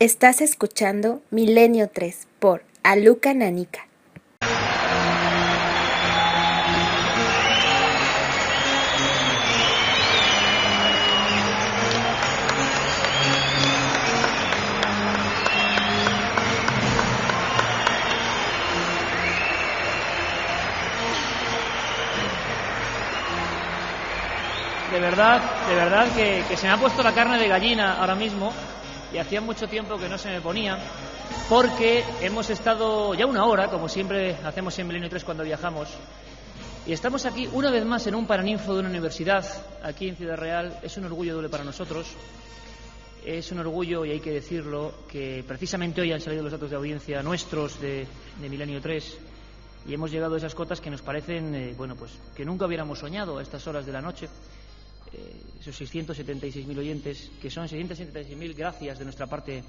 Estás escuchando Milenio 3 por Aluka Nanica. De verdad que se me ha puesto la carne de gallina ahora mismo y hacía mucho tiempo que no se me ponía, porque hemos estado ya una hora, como siempre hacemos en Milenio 3 cuando viajamos, y estamos aquí una vez más en un paraninfo de una universidad aquí en Ciudad Real. Es un orgullo doble para nosotros, es un orgullo, y hay que decirlo, que precisamente hoy han salido los datos de audiencia nuestros de Milenio 3 y hemos llegado a esas cotas que nos parecen, pues que nunca hubiéramos soñado a estas horas de la noche. Esos 676.000 oyentes, que son 676.000 gracias de nuestra parte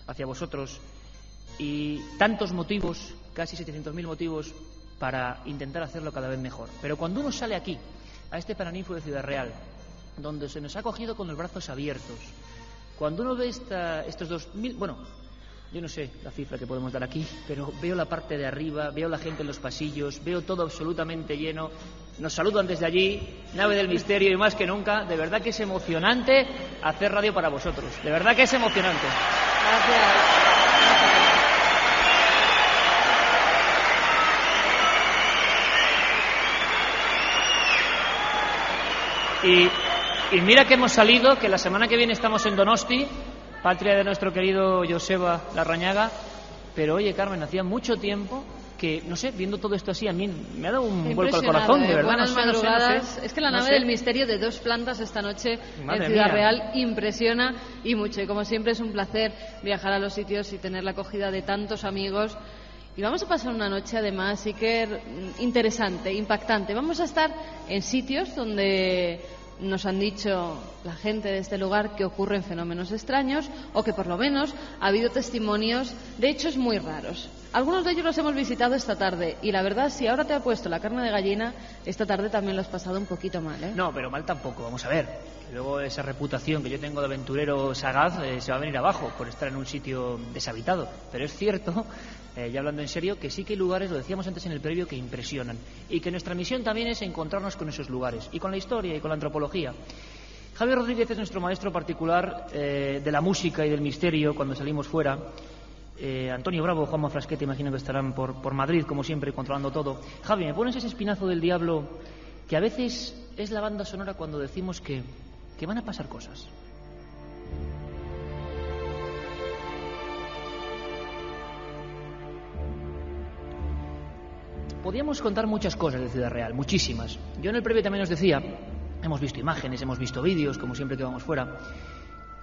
hacia vosotros, y tantos motivos, casi 700.000 motivos para intentar hacerlo cada vez mejor. Pero cuando uno sale aquí, a este paraninfo de Ciudad Real, donde se nos ha acogido con los brazos abiertos, cuando uno ve estos 2.000, yo no sé la cifra que podemos dar aquí, pero veo la parte de arriba, veo la gente en los pasillos, veo todo absolutamente lleno. Nos saludan desde allí, nave del misterio, y más que nunca, de verdad que es emocionante hacer radio para vosotros. De verdad que es emocionante. Gracias. Y mira que hemos salido, que la semana que viene estamos en Donosti, patria de nuestro querido Joseba Larrañaga. Pero oye, Carmen, hacía mucho tiempo que, no sé, viendo todo esto así, a mí me ha dado un vuelco al corazón, de verdad. Buenas madrugadas. No sé. Es que la nave del misterio de 2 plantas esta noche Madre en Ciudad mía. Real impresiona y mucho. Y como siempre es un placer viajar a los sitios y tener la acogida de tantos amigos. Y vamos a pasar una noche, además, Iker, interesante, impactante. Vamos a estar en sitios donde nos han dicho la gente de este lugar que ocurren fenómenos extraños, o que por lo menos ha habido testimonios de hechos muy raros. Algunos de ellos los hemos visitado esta tarde, y la verdad, si ahora te ha puesto la carne de gallina, esta tarde también lo has pasado un poquito mal, ¿eh? No, pero mal tampoco, vamos a ver. Luego esa reputación que yo tengo de aventurero sagaz se va a venir abajo por estar en un sitio deshabitado. Pero es cierto, ya hablando en serio, que sí que hay lugares, lo decíamos antes en el previo, que impresionan. Y que nuestra misión también es encontrarnos con esos lugares, y con la historia y con la antropología. Javier Rodríguez es nuestro maestro particular de la música y del misterio cuando salimos fuera. Antonio Bravo, Juanma Frasquete, imagino que estarán por Madrid, como siempre, controlando todo. Javi, ¿me pones ese espinazo del diablo que a veces es la banda sonora cuando decimos que van a pasar cosas? Podíamos contar muchas cosas de Ciudad Real, muchísimas. Yo en el previo también os decía, hemos visto imágenes, hemos visto vídeos, como siempre que vamos fuera,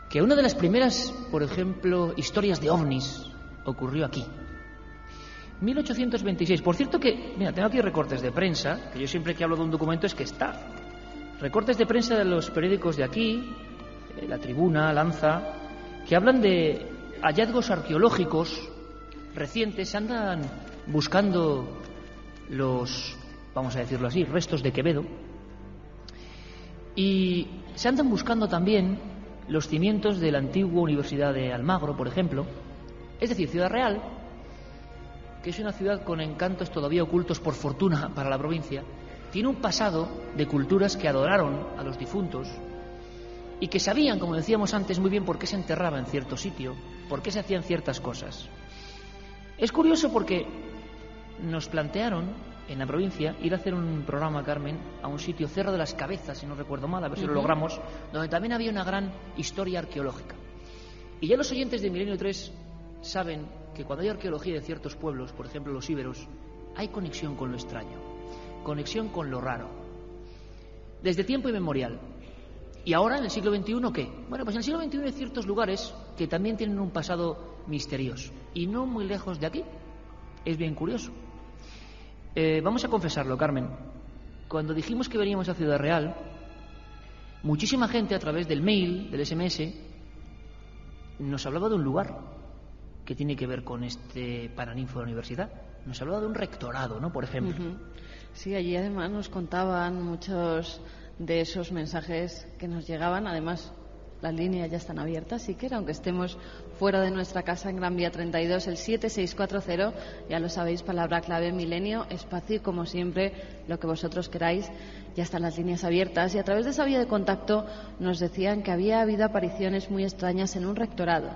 que una de las primeras, por ejemplo, historias de ovnis ocurrió aquí. 1826. Por cierto que, mira, tengo aquí recortes de prensa, que yo siempre que hablo de un documento es que está. Recortes de prensa de los periódicos de aquí, La Tribuna, Lanza, que hablan de hallazgos arqueológicos recientes. Se andan buscando los, vamos a decirlo así, restos de Quevedo, y se andan buscando también los cimientos de la antigua Universidad de Almagro, por ejemplo. Es decir, Ciudad Real, que es una ciudad con encantos todavía ocultos, por fortuna, para la provincia, tiene un pasado de culturas que adoraron a los difuntos y que sabían, como decíamos antes, muy bien por qué se enterraba en cierto sitio, por qué se hacían ciertas cosas. Es curioso porque nos plantearon en la provincia ir a hacer un programa, Carmen, a un sitio, Cerro de las Cabezas, si no recuerdo mal, a ver si lo logramos, donde también había una gran historia arqueológica. Y ya los oyentes de Milenio 3 saben que cuando hay arqueología de ciertos pueblos, por ejemplo los íberos, hay conexión con lo extraño, conexión con lo raro, desde tiempo inmemorial. Y ahora, en el siglo XXI, ¿qué? Bueno, pues en el siglo XXI hay ciertos lugares que también tienen un pasado misterioso, y no muy lejos de aquí. Es bien curioso. Vamos a confesarlo, Carmen. Cuando dijimos que veníamos a Ciudad Real, muchísima gente a través del mail, del SMS, nos hablaba de un lugar que tiene que ver con este paraninfo de la universidad. Nos hablaba de un rectorado, ¿no?, por ejemplo. Sí, allí además nos contaban muchos de esos mensajes que nos llegaban. Además, Las líneas ya están abiertas, Iker, aunque estemos fuera de nuestra casa en Gran Vía 32, el 7640, ya lo sabéis, palabra clave Milenio, espacio y como siempre, lo que vosotros queráis, ya están las líneas abiertas. Y a través de esa vía de contacto nos decían que había habido apariciones muy extrañas en un rectorado.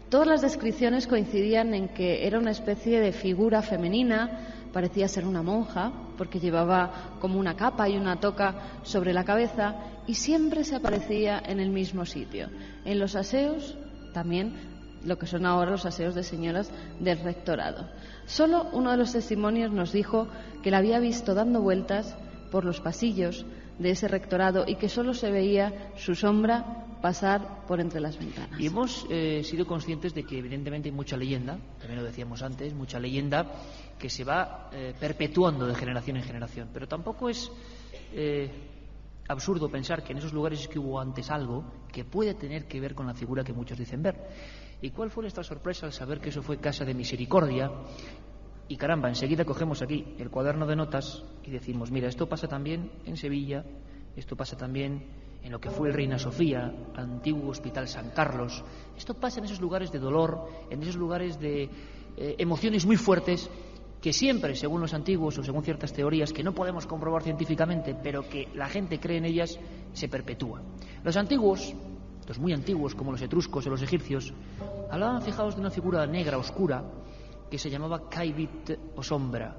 Todas las descripciones coincidían en que era una especie de figura femenina, parecía ser una monja, porque llevaba como una capa y una toca sobre la cabeza y siempre se aparecía en el mismo sitio. En los aseos, también lo que son ahora los aseos de señoras del rectorado. Solo uno de los testimonios nos dijo que la había visto dando vueltas por los pasillos de ese rectorado y que solo se veía su sombra pasar por entre las ventanas. Y hemos sido conscientes de que evidentemente hay mucha leyenda, también lo decíamos antes, mucha leyenda que se va perpetuando de generación en generación, pero tampoco es absurdo pensar que en esos lugares es que hubo antes algo que puede tener que ver con la figura que muchos dicen ver. ¿Y cuál fue nuestra sorpresa al saber que eso fue Casa de Misericordia? Y caramba, enseguida cogemos aquí el cuaderno de notas y decimos, mira, esto pasa también en Sevilla, esto pasa también en lo que fue el Reina Sofía, antiguo Hospital San Carlos. Esto pasa en esos lugares de dolor, en esos lugares de emociones muy fuertes que siempre, según los antiguos o según ciertas teorías que no podemos comprobar científicamente, pero que la gente cree en ellas, se perpetúan. Los antiguos, los muy antiguos, como los etruscos o los egipcios, hablaban, fijaos, de una figura negra, oscura, que se llamaba Kaibit o sombra.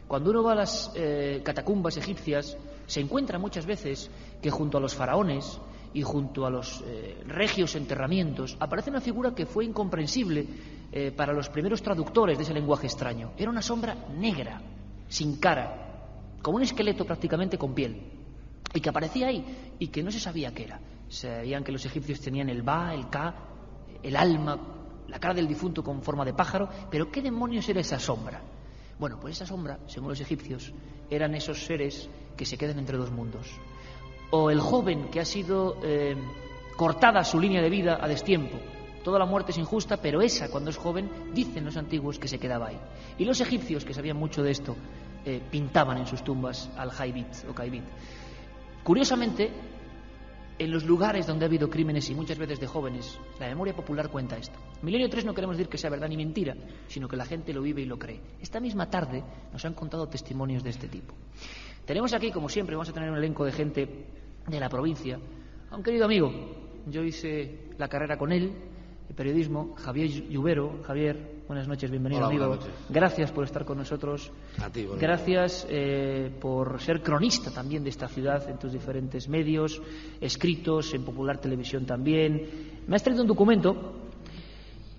Cuando uno va a las catacumbas egipcias, se encuentra muchas veces que junto a los faraones y junto a los regios enterramientos aparece una figura que fue incomprensible para los primeros traductores de ese lenguaje extraño. Era una sombra negra, sin cara, como un esqueleto prácticamente con piel, y que aparecía ahí y que no se sabía qué era. Sabían que los egipcios tenían el Ba, el Ka, el alma, la cara del difunto con forma de pájaro, pero ¿qué demonios era esa sombra? Bueno, pues esa sombra, según los egipcios, eran esos seres que se quedan entre dos mundos. O el joven que ha sido cortada su línea de vida a destiempo. Toda la muerte es injusta, pero esa, cuando es joven, dicen los antiguos que se quedaba ahí. Y los egipcios, que sabían mucho de esto, pintaban en sus tumbas al Haibit o Kaibit. Curiosamente, en los lugares donde ha habido crímenes y muchas veces de jóvenes, la memoria popular cuenta esto. Milenio 3 no queremos decir que sea verdad ni mentira, sino que la gente lo vive y lo cree. Esta misma tarde nos han contado testimonios de este tipo. Tenemos aquí, como siempre, vamos a tener un elenco de gente de la provincia. A un querido amigo, yo hice la carrera con él, el periodismo, Javier Lluvero. Javier, buenas noches, bienvenido. Hola, amigo. buenas noches. Gracias por estar con nosotros. A ti, bueno. Gracias por ser cronista también de esta ciudad en tus diferentes medios, escritos, en Popular Televisión también. Me has traído un documento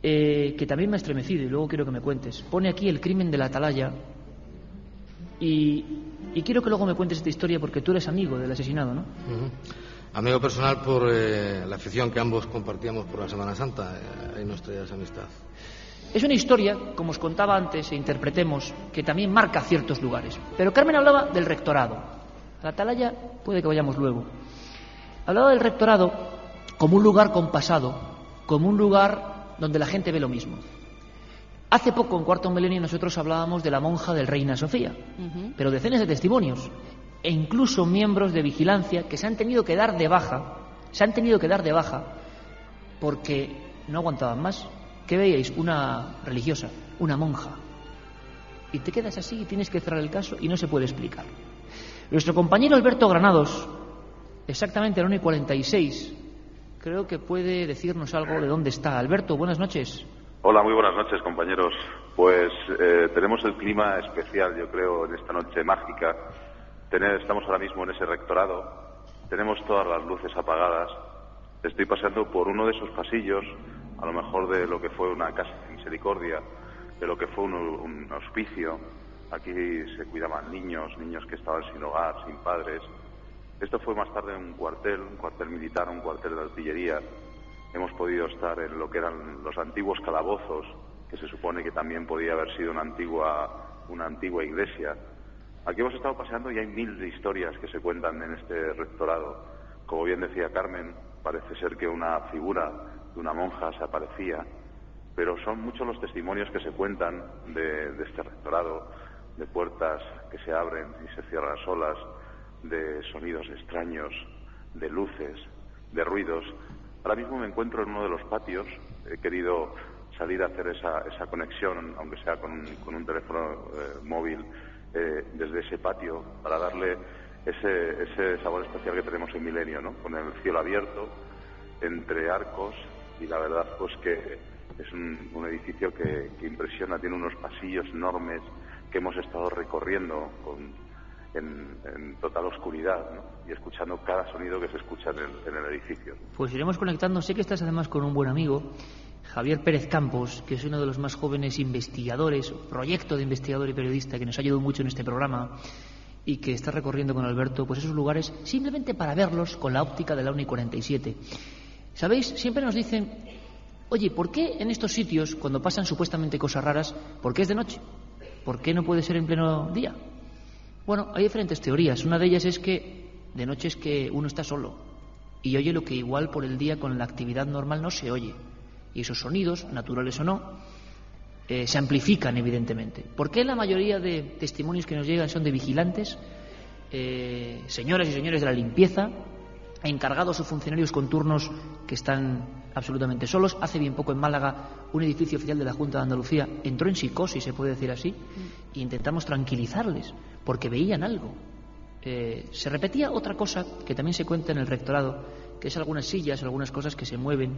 que también me ha estremecido y luego quiero que me cuentes. Pone aquí el crimen de la Atalaya y quiero que luego me cuentes esta historia porque tú eres amigo del asesinado, ¿no? Uh-huh. Amigo personal por la afición que ambos compartíamos por la Semana Santa. Ahí nos traía esa amistad. Es una historia, como os contaba antes, e interpretemos, que también marca ciertos lugares. Pero Carmen hablaba del rectorado. A la Atalaya puede que vayamos luego. Hablaba del rectorado como un lugar con pasado, como un lugar donde la gente ve lo mismo. Hace poco, en Cuarto Milenio, nosotros hablábamos de la monja del Reina Sofía, pero decenas de testimonios e incluso miembros de vigilancia que se han tenido que dar de baja, porque no aguantaban más. ¿Qué veíais? Una religiosa, una monja. Y te quedas así y tienes que cerrar el caso y no se puede explicar. Nuestro compañero Alberto Granados, exactamente a la 1:46, creo que puede decirnos algo de dónde está. Alberto, buenas noches. Hola, muy buenas noches, compañeros. Pues tenemos el clima especial, yo creo, en esta noche mágica. Estamos ahora mismo en ese rectorado, tenemos todas las luces apagadas. Estoy paseando por uno de esos pasillos, a lo mejor de lo que fue una casa de misericordia, de lo que fue un hospicio. Aquí se cuidaban niños que estaban sin hogar, sin padres. Esto fue más tarde un cuartel militar, un cuartel de artillería. Hemos podido estar en lo que eran los antiguos calabozos, que se supone que también podía haber sido una antigua iglesia. Aquí hemos estado paseando y hay 1000 de historias que se cuentan en este rectorado. Como bien decía Carmen, parece ser que una figura de una monja se aparecía, pero son muchos los testimonios que se cuentan de este rectorado, de puertas que se abren y se cierran solas, de sonidos extraños, de luces, de ruidos. Ahora mismo me encuentro en uno de los patios. He querido salir a hacer esa conexión, aunque sea con un teléfono móvil, desde ese patio, para darle ese sabor especial que tenemos en Milenio, ¿no? Con el cielo abierto, entre arcos, y la verdad pues que es un edificio que impresiona. Tiene unos pasillos enormes que hemos estado recorriendo en total oscuridad, ¿no? Y escuchando cada sonido que se escucha en el edificio. Pues iremos conectando. Sé que estás además con un buen amigo, Javier Pérez Campos, que es uno de los más jóvenes investigadores, proyecto de investigador y periodista que nos ha ayudado mucho en este programa y que está recorriendo con Alberto pues esos lugares simplemente para verlos con la óptica de la Uni 47. ¿Sabéis? Siempre nos dicen, oye, ¿por qué en estos sitios, cuando pasan supuestamente cosas raras, por qué es de noche? ¿Por qué no puede ser en pleno día? Bueno, hay diferentes teorías. Una de ellas es que de noche es que uno está solo y oye lo que igual por el día con la actividad normal no se oye. Y esos sonidos, naturales o no, se amplifican evidentemente. ¿Por qué la mayoría de testimonios que nos llegan son de vigilantes, señoras y señores de la limpieza, encargados o funcionarios con turnos que están absolutamente solos? Hace bien poco en Málaga un edificio oficial de la Junta de Andalucía entró en psicosis, se puede decir así, e intentamos tranquilizarles porque veían algo. Se repetía otra cosa que también se cuenta en el rectorado, que es algunas sillas, algunas cosas que se mueven.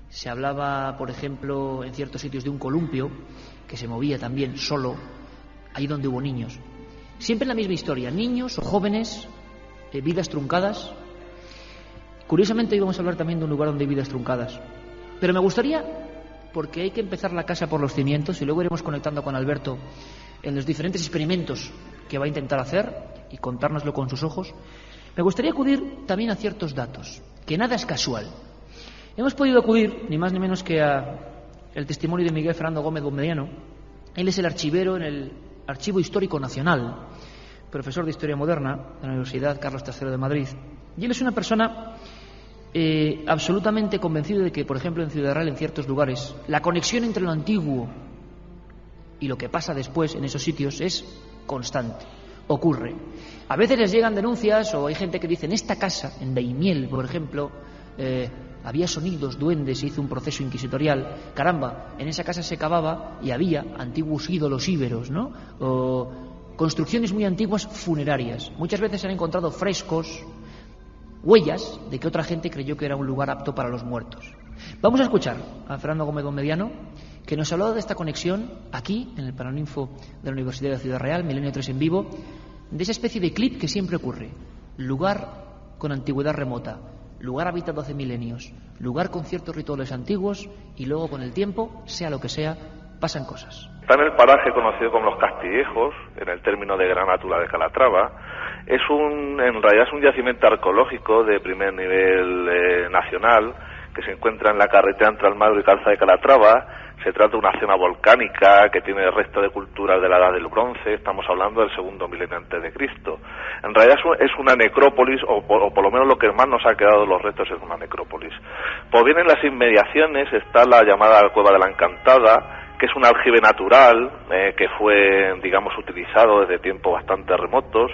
Se hablaba, por ejemplo, en ciertos sitios de un columpio que se movía también solo, ahí donde hubo niños. Siempre la misma historia, niños o jóvenes, vidas truncadas. Curiosamente íbamos a hablar también de un lugar donde hay vidas truncadas. Pero me gustaría, porque hay que empezar la casa por los cimientos y luego iremos conectando con Alberto en los diferentes experimentos que va a intentar hacer y contárnoslo con sus ojos, me gustaría acudir también a ciertos datos, que nada es casual. Hemos podido acudir, ni más ni menos que a el testimonio de Miguel Fernando Gómez Bonmediano. Él es el archivero en el Archivo Histórico Nacional, profesor de Historia Moderna de la Universidad Carlos III de Madrid. Y él es una persona absolutamente convencido de que, por ejemplo, en Ciudad Real, en ciertos lugares, la conexión entre lo antiguo y lo que pasa después en esos sitios es constante, ocurre. A veces les llegan denuncias o hay gente que dice, en esta casa, en Daimiel, por ejemplo, había sonidos, duendes, se hizo un proceso inquisitorial. Caramba, en esa casa se cavaba y había antiguos ídolos íberos, ¿no? O construcciones muy antiguas funerarias. Muchas veces se han encontrado frescos, huellas de que otra gente creyó que era un lugar apto para los muertos. Vamos a escuchar a Fernando Gómez Bonmediano, que nos habló de esta conexión aquí, en el Paraninfo de la Universidad de Ciudad Real, Milenio 3 en vivo, de esa especie de clip que siempre ocurre. Lugar con antigüedad remota, lugar habitado hace milenios, lugar con ciertos rituales antiguos y luego con el tiempo, sea lo que sea, pasan cosas. Está en el paraje conocido como Los Castillejos, en el término de Granátula de Calatrava. En realidad es un yacimiento arqueológico de primer nivel nacional que se encuentra en la carretera entre Almagro y Calza de Calatrava. Se trata de una zona volcánica que tiene restos de culturas de la Edad del Bronce. Estamos hablando del segundo milenio antes de Cristo. En realidad es una necrópolis, o por lo menos lo que más nos ha quedado de los restos es una necrópolis. Pues bien, en las inmediaciones está la llamada Cueva de la Encantada, que es un aljibe natural que fue, digamos, utilizado desde tiempos bastante remotos,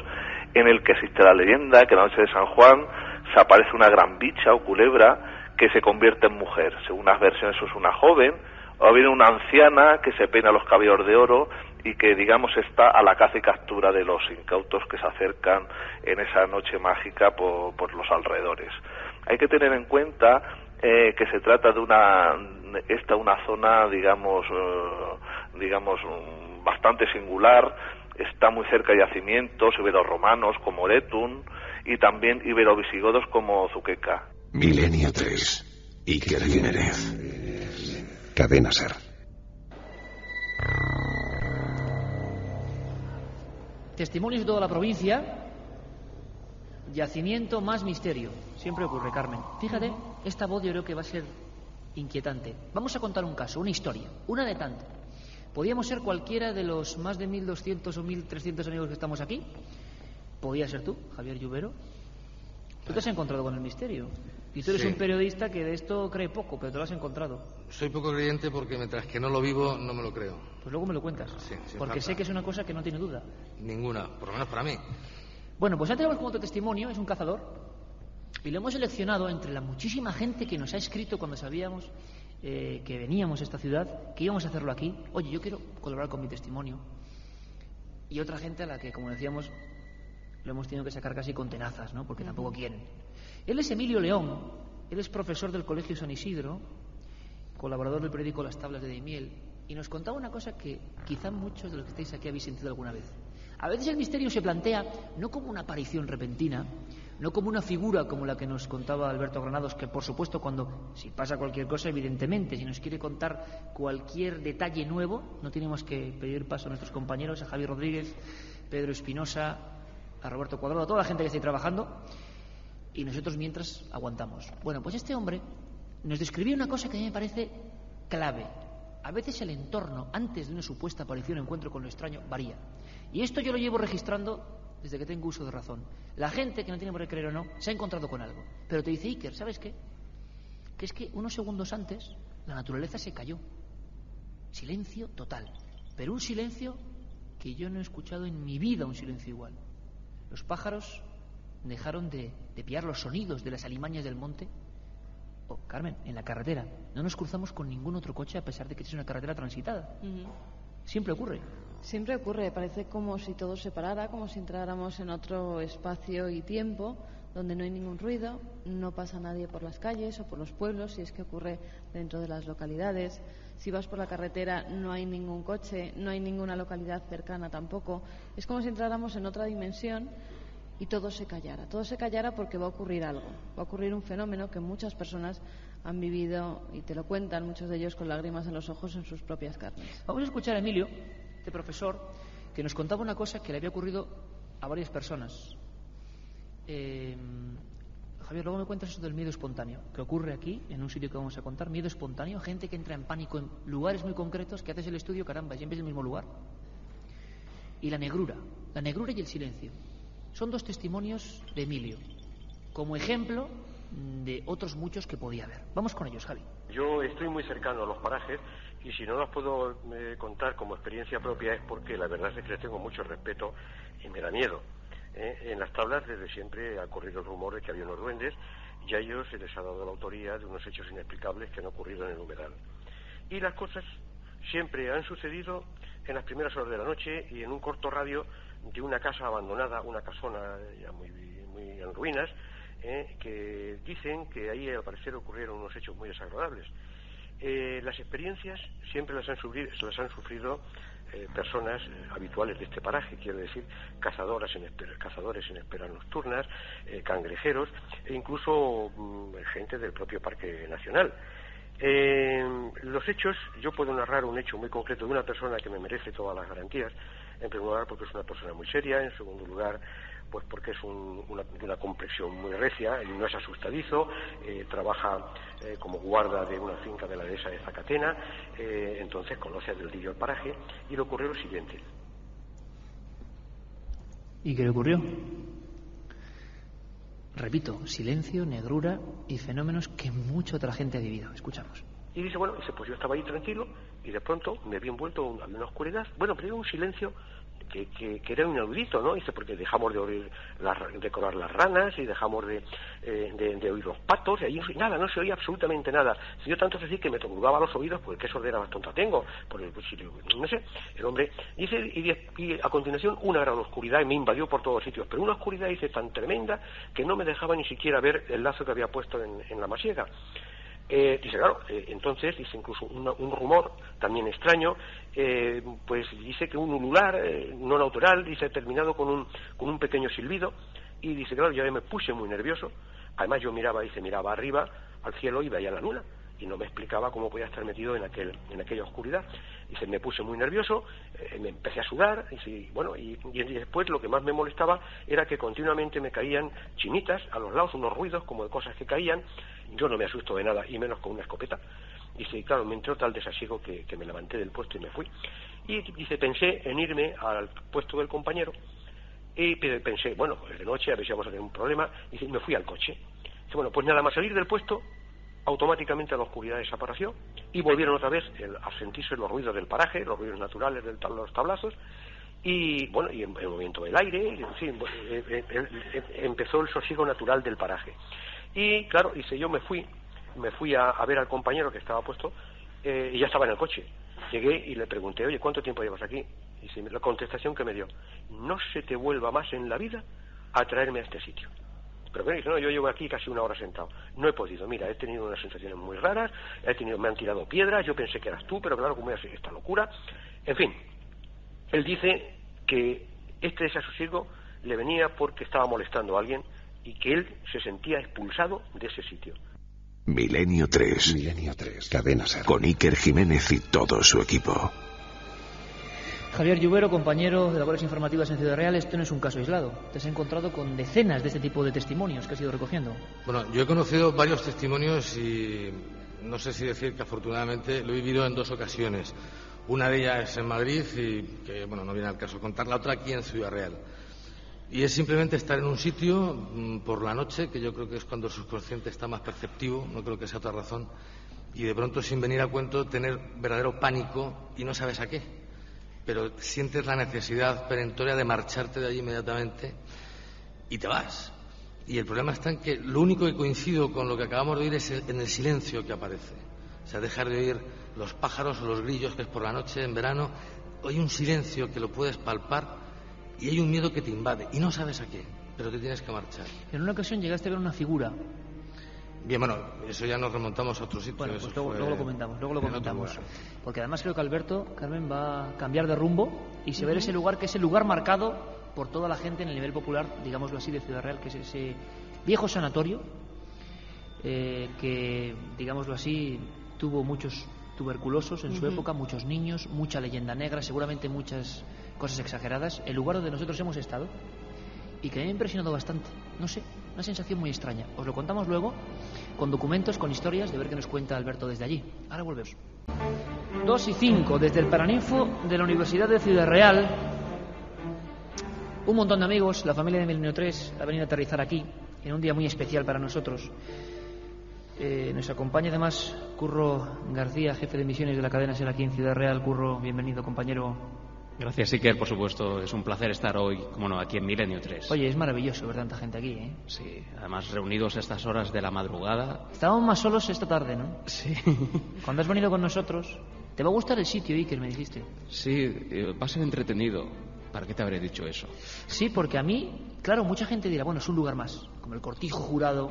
en el que existe la leyenda que la noche de San Juan se aparece una gran bicha o culebra que se convierte en mujer. Según las versiones es una joven, o viene una anciana que se peina los cabellos de oro y que, digamos, está a la caza y captura de los incautos que se acercan en esa noche mágica por los alrededores. Hay que tener en cuenta que se trata de una zona, digamos, bastante singular. Está muy cerca de yacimientos ibero-romanos como Oretun y también ibero-visigodos como Zuqueca. Milenio 3. Iker Jiménez. Cadena SER. Testimonios de toda la provincia. Yacimiento más misterio. Siempre ocurre, Carmen. Fíjate, esta voz yo creo que va a ser inquietante. Vamos a contar un caso, una historia, una de tantas. Podíamos ser cualquiera de los más de 1.200 o 1.300 amigos que estamos aquí. Podía ser tú, Javier Lluvero. Tú te has encontrado con el misterio. Y tú eres un periodista que de esto cree poco, pero te lo has encontrado. Soy poco creyente porque mientras que no lo vivo, no me lo creo. Pues luego me lo cuentas. Sí, porque sé que es una cosa que no tiene duda. Ninguna, por lo menos para mí. Bueno, pues ya tenemos como otro testimonio, es un cazador. Y lo hemos seleccionado entre la muchísima gente que nos ha escrito cuando sabíamos que veníamos a esta ciudad, que íbamos a hacerlo aquí. Oye, yo quiero colaborar con mi testimonio. Y otra gente a la que, como decíamos, lo hemos tenido que sacar casi con tenazas, ¿no? Porque tampoco quieren. Él es Emilio León, él es profesor del Colegio San Isidro, colaborador del periódico Las Tablas de Daimiel, y nos contaba una cosa que quizá muchos de los que estáis aquí habéis sentido alguna vez. A veces el misterio se plantea no como una aparición repentina, no como una figura como la que nos contaba Alberto Granados, que por supuesto si pasa cualquier cosa, evidentemente, si nos quiere contar cualquier detalle nuevo, no tenemos que pedir paso a nuestros compañeros, a Javier Rodríguez, Pedro Espinosa, a Roberto Cuadrado, a toda la gente que está ahí trabajando, y nosotros mientras aguantamos. Bueno, pues este hombre nos describía una cosa que a mí me parece clave. A veces el entorno, antes de una supuesta aparición o encuentro con lo extraño, varía. Y esto yo lo llevo registrando desde que tengo uso de razón. La gente, que no tiene por qué creer o no, se ha encontrado con algo. Pero te dice, Iker, ¿sabes qué? Que es que unos segundos antes la naturaleza se cayó. Silencio total. Pero un silencio que yo no he escuchado en mi vida, un silencio igual. Los pájaros dejaron de pillar los sonidos de las alimañas del monte. Oh, Carmen, en la carretera no nos cruzamos con ningún otro coche a pesar de que es una carretera transitada. Siempre ocurre. Siempre ocurre, parece como si todo se parara, como si entráramos en otro espacio y tiempo donde no hay ningún ruido, no pasa nadie por las calles o por los pueblos, si es que ocurre dentro de las localidades. Si vas por la carretera no hay ningún coche, no hay ninguna localidad cercana tampoco. Es como si entráramos en otra dimensión y todo se callara porque va a ocurrir algo, va a ocurrir un fenómeno que muchas personas han vivido y te lo cuentan, muchos de ellos con lágrimas en los ojos en sus propias carnes. Vamos a escuchar a Emilio, este profesor, que nos contaba una cosa que le había ocurrido a varias personas. Javier, luego me cuentas eso del miedo espontáneo, que ocurre aquí, en un sitio que vamos a contar, miedo espontáneo, gente que entra en pánico en lugares muy concretos, que haces el estudio, caramba, siempre es el mismo lugar. Y la negrura y el silencio. Son dos testimonios de Emilio, como ejemplo de otros muchos que podía haber. Vamos con ellos, Javi. Yo estoy muy cercano a los parajes y si no los puedo contar como experiencia propia es porque la verdad es que les tengo mucho respeto y me da miedo. En las tablas desde siempre ha corrido el rumor de que había unos duendes y a ellos se les ha dado la autoría de unos hechos inexplicables que han ocurrido en el humedal. Y las cosas siempre han sucedido en las primeras horas de la noche y en un corto radio de una casa abandonada, una casona ya muy en ruinas, que dicen que ahí al parecer ocurrieron unos hechos muy desagradables. Las experiencias siempre las han sufrido personas habituales de este paraje, quiero decir, cazadores en esperas nocturnas, cangrejeros e incluso gente del propio Parque Nacional. Los hechos, yo puedo narrar un hecho muy concreto de una persona que me merece todas las garantías. En primer lugar porque es una persona muy seria, en segundo lugar pues porque es de una complexión muy recia y no es asustadizo, trabaja como guarda de una finca de la dehesa de Zacatena, entonces conoce del dillo el paraje y le ocurrió lo siguiente. ¿Y qué le ocurrió? Repito, silencio, negrura y fenómenos que mucha otra gente ha vivido. Escuchamos. Y dice, pues yo estaba ahí tranquilo y de pronto me vi envuelto en una oscuridad. Bueno, pero era un silencio que era inaudito, ¿no? Dice, porque dejamos de oír de colar las ranas y dejamos de oír los patos, y allí nada, no se oía absolutamente nada. Si yo tanto es decir que me tocaba los oídos, pues qué sordera más tonta tengo, no sé, el hombre dice, y a continuación una gran oscuridad y me invadió por todos sitios, pero una oscuridad dice tan tremenda que no me dejaba ni siquiera ver el lazo que había puesto en la masiega. Dice, claro, entonces dice incluso un rumor también extraño, pues dice que un ulular no natural, dice terminado con un pequeño silbido, y dice, claro, yo me puse muy nervioso. Además yo miraba arriba al cielo y veía la luna y no me explicaba cómo podía estar metido en aquella oscuridad. Dice, me puse muy nervioso, me empecé a sudar, y después lo que más me molestaba era que continuamente me caían chinitas a los lados, unos ruidos como de cosas que caían. Yo no me asusto de nada, y menos con una escopeta. Dice, claro, me entró tal desasiego que me levanté del puesto y me fui. Y dice, pensé en irme al puesto del compañero, y pensé, de noche a ver si vamos a tener un problema. Dice, y me fui al coche. Dice, pues nada más salir del puesto, automáticamente la oscuridad desapareció y volvieron otra vez a sentirse los ruidos del paraje, los ruidos naturales de los tablazos, Y bueno, y el movimiento del aire, en fin, empezó el sosiego natural del paraje. Y claro, yo me fui a ver al compañero que estaba puesto, y ya estaba en el coche. Llegué y le pregunté, oye, ¿cuánto tiempo llevas aquí? Y la contestación que me dio: no se te vuelva más en la vida a traerme a este sitio. Pero bueno, no, yo llevo aquí casi una hora sentado. No he podido, mira, he tenido unas sensaciones muy raras, me han tirado piedras, yo pensé que eras tú, pero claro, ¿cómo es esta locura? En fin, él dice que este desasosiego le venía porque estaba molestando a alguien y que él se sentía expulsado de ese sitio. Milenio 3. Cadena SER. Con Iker Jiménez y todo su equipo. Javier Llubero, compañero de labores informativas en Ciudad Real, esto no es un caso aislado. Te has encontrado con decenas de este tipo de testimonios que has ido recogiendo. Bueno, yo he conocido varios testimonios y no sé si decir que afortunadamente lo he vivido en 2 ocasiones. Una de ellas es en Madrid y que, bueno, no viene al caso contar, la otra aquí en Ciudad Real. Y es simplemente estar en un sitio por la noche, que yo creo que es cuando el subconsciente está más perceptivo, no creo que sea otra razón, y de pronto, sin venir a cuento, tener verdadero pánico y no sabes a qué. Pero sientes la necesidad perentoria de marcharte de allí inmediatamente y te vas. Y el problema está en que lo único que coincido con lo que acabamos de oír es en el silencio que aparece. O sea, dejar de oír los pájaros o los grillos, que es por la noche, en verano. Hay un silencio que lo puedes palpar y hay un miedo que te invade y no sabes a qué, pero te tienes que marchar. En una ocasión llegaste a ver una figura. Bien, bueno, eso ya nos remontamos a otro sitio. Bueno, pues luego lo comentamos. Porque además creo que Alberto, Carmen, va a cambiar de rumbo y se ve ese lugar, que es el lugar marcado por toda la gente en el nivel popular, digámoslo así, de Ciudad Real, que es ese viejo sanatorio que, digámoslo así, tuvo muchos tuberculosos en su época, muchos niños, mucha leyenda negra, seguramente muchas cosas exageradas. El lugar donde nosotros hemos estado y que me ha impresionado bastante, no sé, una sensación muy extraña. Os lo contamos luego con documentos, con historias, de ver qué nos cuenta Alberto desde allí. Ahora volvemos. 2:05 desde el Paraninfo de la Universidad de Ciudad Real. Un montón de amigos, la familia de Milenio 3 ha venido a aterrizar aquí en un día muy especial para nosotros. Nos acompaña además Curro García, jefe de emisiones de la cadena SER aquí en Ciudad Real. Curro, bienvenido, compañero. Gracias, Iker, por supuesto. Es un placer estar hoy, como no, aquí en Milenio 3. Oye, es maravilloso ver tanta gente aquí, ¿eh? Sí, además reunidos a estas horas de la madrugada. Estábamos más solos esta tarde, ¿no? Sí. Cuando has venido con nosotros, ¿te va a gustar el sitio, Iker, me dijiste? Sí, va a ser entretenido. ¿Para qué te habré dicho eso? Sí, porque a mí, claro, mucha gente dirá, bueno, es un lugar más, como el Cortijo Jurado,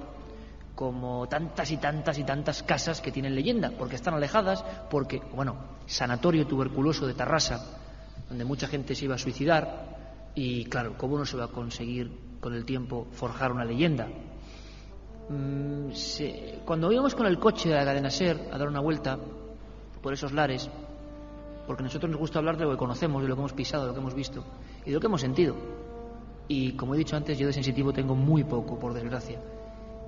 como tantas y tantas y tantas casas que tienen leyenda, porque están alejadas, porque, bueno, sanatorio tuberculoso de Tarrasa, donde mucha gente se iba a suicidar, y claro, ¿cómo no se va a conseguir con el tiempo forjar una leyenda? Cuando íbamos con el coche de la cadena SER a dar una vuelta por esos lares, porque a nosotros nos gusta hablar de lo que conocemos, de lo que hemos pisado, de lo que hemos visto y de lo que hemos sentido, y como he dicho antes, yo de sensitivo tengo muy poco, por desgracia,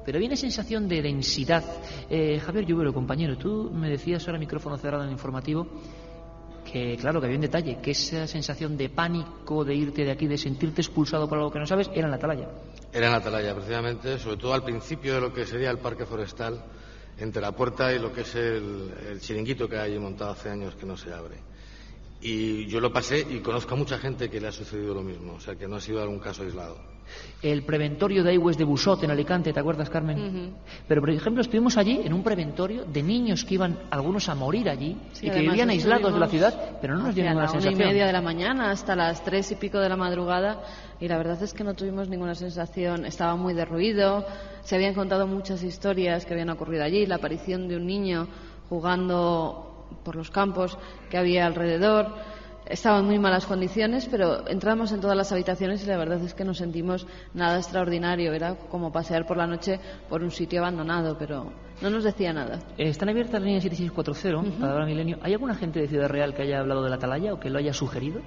pero viene sensación de densidad. Javier Llubero, compañero, tú me decías ahora, micrófono cerrado en el informativo, que claro, que había un detalle, que esa sensación de pánico, de irte de aquí, de sentirte expulsado por algo que no sabes, era en la Atalaya. Era en la Atalaya, precisamente, sobre todo al principio de lo que sería el parque forestal, entre la puerta y lo que es el chiringuito que hay montado hace años que no se abre. Y yo lo pasé y conozco a mucha gente que le ha sucedido lo mismo, o sea que no ha sido algún caso aislado. El preventorio de Aigües de Busot en Alicante, ¿te acuerdas, Carmen? Pero, por ejemplo, estuvimos allí en un preventorio de niños que iban algunos a morir allí, sí, y que vivían aislados de la ciudad, pero no nos dio ninguna sensación. A las 1:30 de la mañana hasta las 3 y pico de la madrugada, y la verdad es que no tuvimos ninguna sensación. Estaba muy derruido, se habían contado muchas historias que habían ocurrido allí, la aparición de un niño jugando por los campos que había alrededor. Estaban en muy malas condiciones, pero entramos en todas las habitaciones y la verdad es que no sentimos nada extraordinario. Era como pasear por la noche por un sitio abandonado, pero no nos decía nada. Están abiertas las líneas 7640 para Hora Milenio. ¿Hay alguna gente de Ciudad Real que haya hablado de la Atalaya o que lo haya sugerido?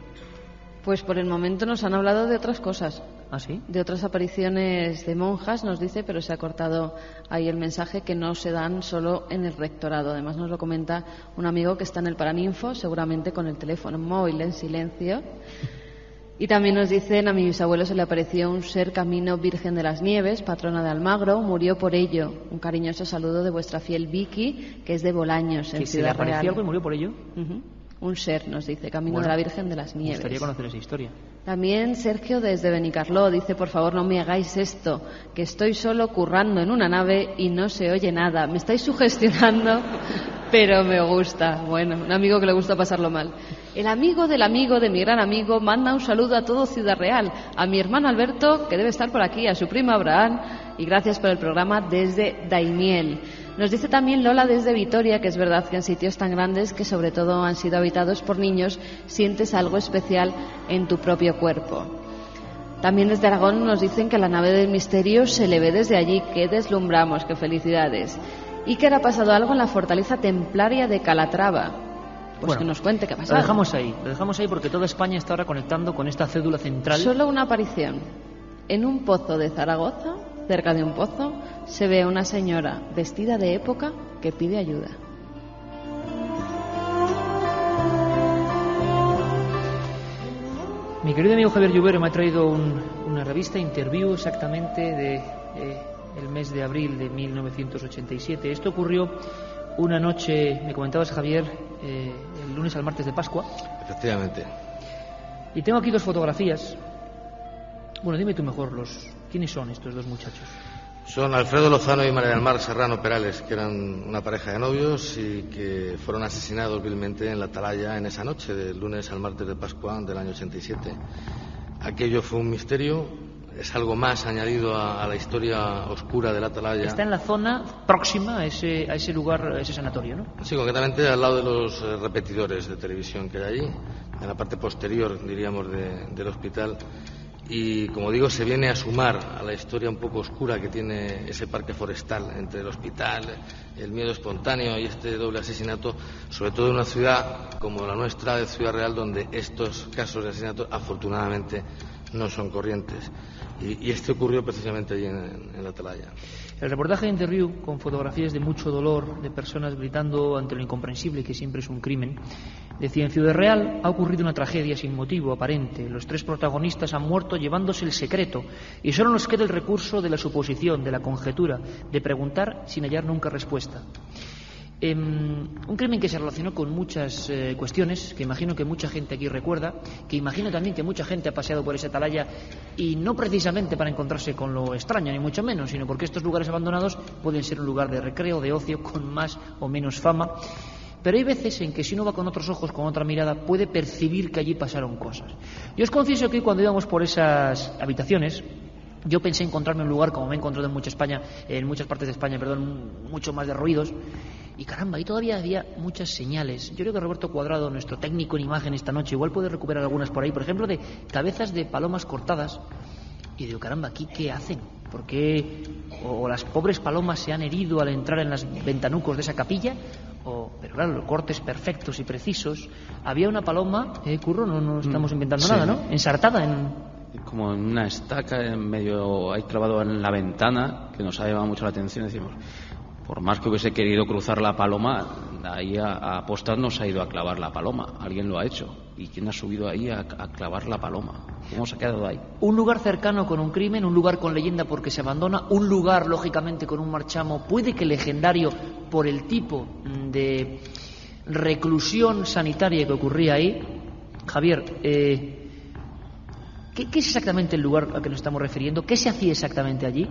Pues por el momento nos han hablado de otras cosas. ¿Ah, sí? De otras apariciones de monjas, nos dice, pero se ha cortado ahí el mensaje, que no se dan solo en el rectorado. Además nos lo comenta un amigo que está en el Paraninfo, seguramente con el teléfono móvil en silencio. Y también nos dicen, a mi bisabuelo se le apareció un ser camino Virgen de las Nieves, patrona de Almagro, murió por ello. Un cariñoso saludo de vuestra fiel Vicky, que es de Bolaños, en Ciudad Real. ¿Que se le apareció algo y murió por ello? un ser, nos dice, camino Bueno, de la Virgen de las Me Nieves. gustaría conocer esa historia. También Sergio desde Benicarló dice, por favor no me hagáis esto, que estoy solo currando en una nave y no se oye nada. Me estáis sugestionando, pero me gusta. Bueno, un amigo que le gusta pasarlo mal. El amigo de mi gran amigo manda un saludo a todo Ciudad Real, a mi hermano Alberto, que debe estar por aquí, a su primo Abraham, y gracias por el programa desde Daimiel. Nos dice también Lola desde Vitoria que es verdad que en sitios tan grandes que sobre todo han sido habitados por niños sientes algo especial en tu propio cuerpo. También desde Aragón nos dicen que la nave del misterio se le ve desde allí. ¡Qué deslumbramos! ¡Qué felicidades! Y que ha pasado algo en la fortaleza templaria de Calatrava. Pues Bueno, que nos cuente qué ha pasado. Lo dejamos ahí porque toda España está ahora conectando con esta cédula central. Solo una aparición. En un pozo de Zaragoza, cerca de un pozo, se ve a una señora vestida de época que pide ayuda. Mi querido amigo Javier Lluvero me ha traído una revista, Interview, exactamente de el mes de abril de 1987. Esto ocurrió una noche, me comentabas, Javier, el lunes al martes de Pascua. Efectivamente. Y tengo aquí dos fotografías. Bueno, dime tú mejor, ¿quiénes son estos dos muchachos? Son Alfredo Lozano y María del Mar Serrano Perales, que eran una pareja de novios y que fueron asesinados vilmente en la atalaya en esa noche, del lunes al martes de Pascua del año 87. Aquello fue un misterio, es algo más añadido a la historia oscura de la atalaya. Está en la zona próxima a ese lugar, a ese sanatorio, ¿no? Sí, concretamente al lado de los repetidores de televisión que hay allí, en la parte posterior, diríamos, del hospital. Y, como digo, se viene a sumar a la historia un poco oscura que tiene ese parque forestal entre el hospital, el miedo espontáneo y este doble asesinato, sobre todo en una ciudad como la nuestra, de Ciudad Real, donde estos casos de asesinato afortunadamente no son corrientes. Y este ocurrió precisamente allí en la atalaya. El reportaje de Interview, con fotografías de mucho dolor, de personas gritando ante lo incomprensible, que siempre es un crimen, decía: en Ciudad Real ha ocurrido una tragedia sin motivo aparente. Los tres protagonistas han muerto llevándose el secreto y solo nos queda el recurso de la suposición, de la conjetura, de preguntar sin hallar nunca respuesta. Un crimen que se relacionó con muchas cuestiones, que imagino que mucha gente aquí recuerda, que imagino también que mucha gente ha paseado por esa atalaya, y no precisamente para encontrarse con lo extraño, ni mucho menos, sino porque estos lugares abandonados pueden ser un lugar de recreo, de ocio, con más o menos fama. Pero hay veces en que si uno va con otros ojos, con otra mirada, puede percibir que allí pasaron cosas. Yo os confieso que cuando íbamos por esas habitaciones, yo pensé encontrarme un lugar, como me he encontrado en muchas partes de España, mucho más de ruidos. Y caramba, ahí todavía había muchas señales. Yo creo que Roberto Cuadrado, nuestro técnico en imagen esta noche, igual puede recuperar algunas por ahí. Por ejemplo, de cabezas de palomas cortadas. Y digo, caramba, ¿aquí qué hacen? ¿Por qué o las pobres palomas se han herido al entrar en los ventanucos de esa capilla? Pero claro, los cortes perfectos y precisos. Había una paloma, Curro, no estamos inventando nada, ¿no? Ensartada como en una estaca en medio ahí clavado en la ventana, que nos ha llamado mucho la atención. Decimos, por más que hubiese querido cruzar la paloma, ahí a apostar no se ha ido a clavar la paloma, alguien lo ha hecho. ¿Y quién ha subido ahí a clavar la paloma? ¿Cómo se ha quedado ahí? Un lugar cercano con un crimen, un lugar con leyenda porque se abandona, un lugar lógicamente con un marchamo, puede que legendario por el tipo de reclusión sanitaria que ocurría ahí. Javier, ¿qué es exactamente el lugar al que nos estamos refiriendo? ¿Qué se hacía exactamente allí?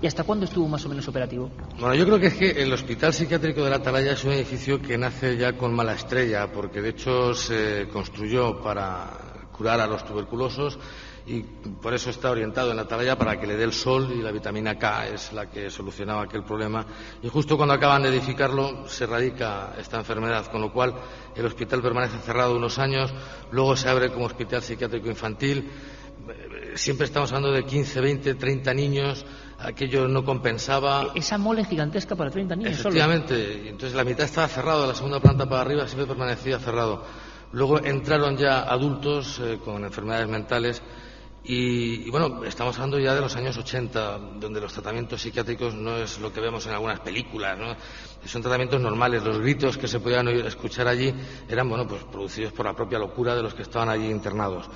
¿Y hasta cuándo estuvo más o menos operativo? Bueno, yo creo que es que el Hospital Psiquiátrico de la Atalaya es un edificio que nace ya con mala estrella, porque de hecho se construyó para curar a los tuberculosos y por eso está orientado en la Atalaya para que le dé el sol, y la vitamina K es la que solucionaba aquel problema. Y justo cuando acaban de edificarlo se radica esta enfermedad, con lo cual el hospital permanece cerrado unos años, luego se abre como Hospital Psiquiátrico Infantil. Siempre estamos hablando de 15, 20, 30 niños. Aquello no compensaba. Esa mole gigantesca para 30 niños. Efectivamente. Solo. Entonces la mitad estaba cerrado, la segunda planta para arriba siempre permanecía cerrado. Luego entraron ya adultos con enfermedades mentales y bueno, estamos hablando ya de los años 80, donde los tratamientos psiquiátricos no es lo que vemos en algunas películas, ¿no? Son tratamientos normales. Los gritos que se podían escuchar allí eran, bueno, pues producidos por la propia locura de los que estaban allí internados.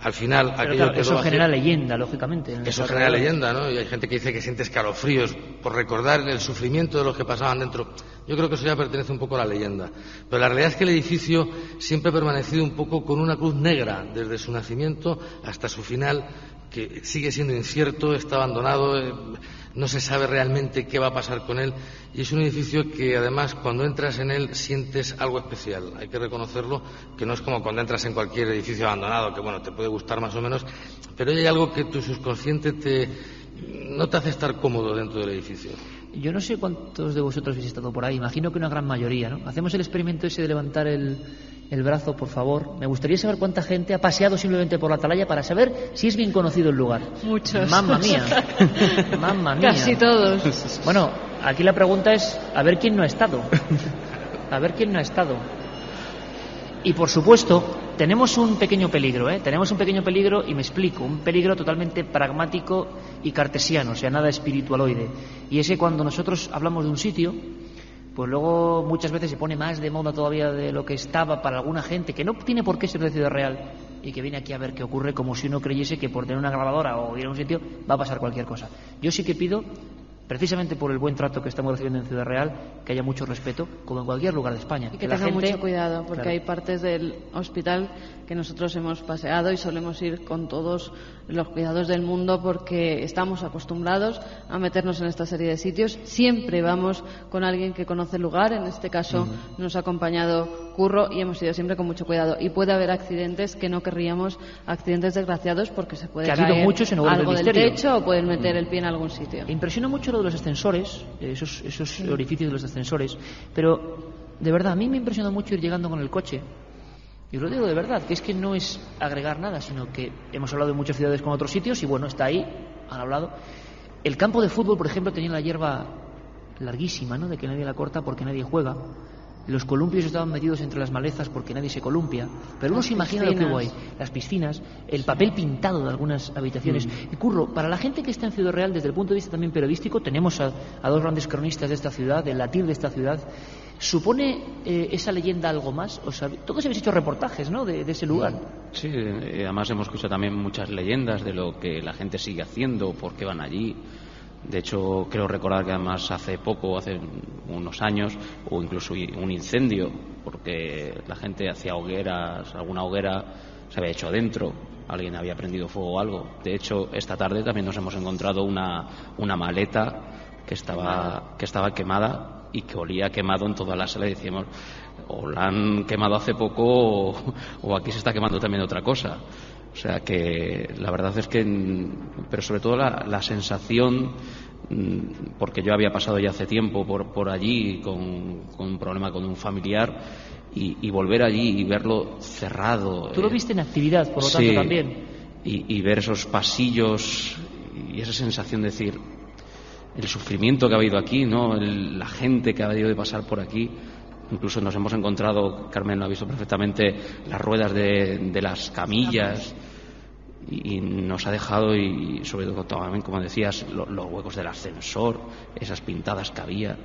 al final Pero aquello claro, quedó eso vacío. genera leyenda, lógicamente. Eso genera leyenda, ¿no? Y hay gente que dice que siente escalofríos por recordar el sufrimiento de los que pasaban dentro. Yo creo que eso ya pertenece un poco a la leyenda. Pero la realidad es que el edificio siempre ha permanecido un poco con una cruz negra desde su nacimiento hasta su final, que sigue siendo incierto, está abandonado, no se sabe realmente qué va a pasar con él. Y es un edificio que además cuando entras en él sientes algo especial. Hay que reconocerlo, que no es como cuando entras en cualquier edificio abandonado, que bueno, te puede gustar más o menos, pero hay algo que tu subconsciente no te hace estar cómodo dentro del edificio. Yo no sé cuántos de vosotros habéis estado por ahí, imagino que una gran mayoría, ¿no? Hacemos el experimento ese de levantar el brazo, por favor. Me gustaría saber cuánta gente ha paseado simplemente por la atalaya para saber si es bien conocido el lugar. Muchos. Mamma mía. Mamma mía. Casi todos. Bueno, aquí la pregunta es, a ver quién no ha estado. A ver quién no ha estado. Y por supuesto, tenemos un pequeño peligro, ¿eh? Tenemos un pequeño peligro, y me explico, un peligro totalmente pragmático y cartesiano, o sea, nada espiritualoide. Y es que cuando nosotros hablamos de un sitio, pues luego muchas veces se pone más de moda todavía de lo que estaba para alguna gente que no tiene por qué ser de Ciudad Real y que viene aquí a ver qué ocurre, como si uno creyese que por tener una grabadora o ir a un sitio va a pasar cualquier cosa. Yo sí que pido, precisamente por el buen trato que estamos recibiendo en Ciudad Real, que haya mucho respeto, como en cualquier lugar de España. Y que la tengan gente... mucho cuidado, porque Claro. hay partes del hospital que nosotros hemos paseado y solemos ir con todos los cuidados del mundo porque estamos acostumbrados a meternos en esta serie de sitios. Siempre vamos con alguien que conoce el lugar, en este caso nos ha acompañado Curro y hemos ido siempre con mucho cuidado. Y puede haber accidentes que no querríamos, accidentes desgraciados, porque se puede Que ha habido caer muchos en Hogueras algo del del Misterio. techo o pueden meter el pie en algún sitio. Me impresiona mucho lo de los ascensores, esos orificios de los ascensores, pero de verdad, a mí me impresiona mucho ir llegando con el coche. Y os lo digo de verdad, que es que no es agregar nada, sino que hemos hablado de muchas ciudades con otros sitios y bueno, está ahí, han hablado. El campo de fútbol, por ejemplo, tenía la hierba larguísima, ¿no? De que nadie la corta porque nadie juega. Los columpios estaban metidos entre las malezas porque nadie se columpia. Pero uno se imagina lo que hubo ahí. Las piscinas, el papel pintado de algunas habitaciones. Y Curro, para la gente que está en Ciudad Real, desde el punto de vista también periodístico, tenemos a dos grandes cronistas de esta ciudad, del latir de esta ciudad. ¿Supone esa leyenda algo más? O sea, todos habéis hecho reportajes, ¿no?, de ese lugar. Sí, además hemos escuchado también muchas leyendas de lo que la gente sigue haciendo, por qué van allí. De hecho, creo recordar que además hace poco, hace unos años, hubo incluso un incendio, porque la gente hacía hogueras, alguna hoguera se había hecho adentro, alguien había prendido fuego o algo. De hecho, esta tarde también nos hemos encontrado una maleta que estaba quemada y que olía quemado en toda la sala, y decíamos, o la han quemado hace poco o aquí se está quemando también otra cosa. O sea que la verdad es que, pero sobre todo la sensación, porque yo había pasado ya hace tiempo por allí con un problema con un familiar, y volver allí y verlo cerrado. Tú lo viste en actividad, por lo tanto, sí, también. Y ver esos pasillos y esa sensación de decir, el sufrimiento que ha habido aquí, ¿no? La gente que ha debido de pasar por aquí. Incluso nos hemos encontrado, Carmen lo ha visto perfectamente, las ruedas de las camillas, y nos ha dejado, y sobre todo también, como decías, los huecos del ascensor, esas pintadas que había.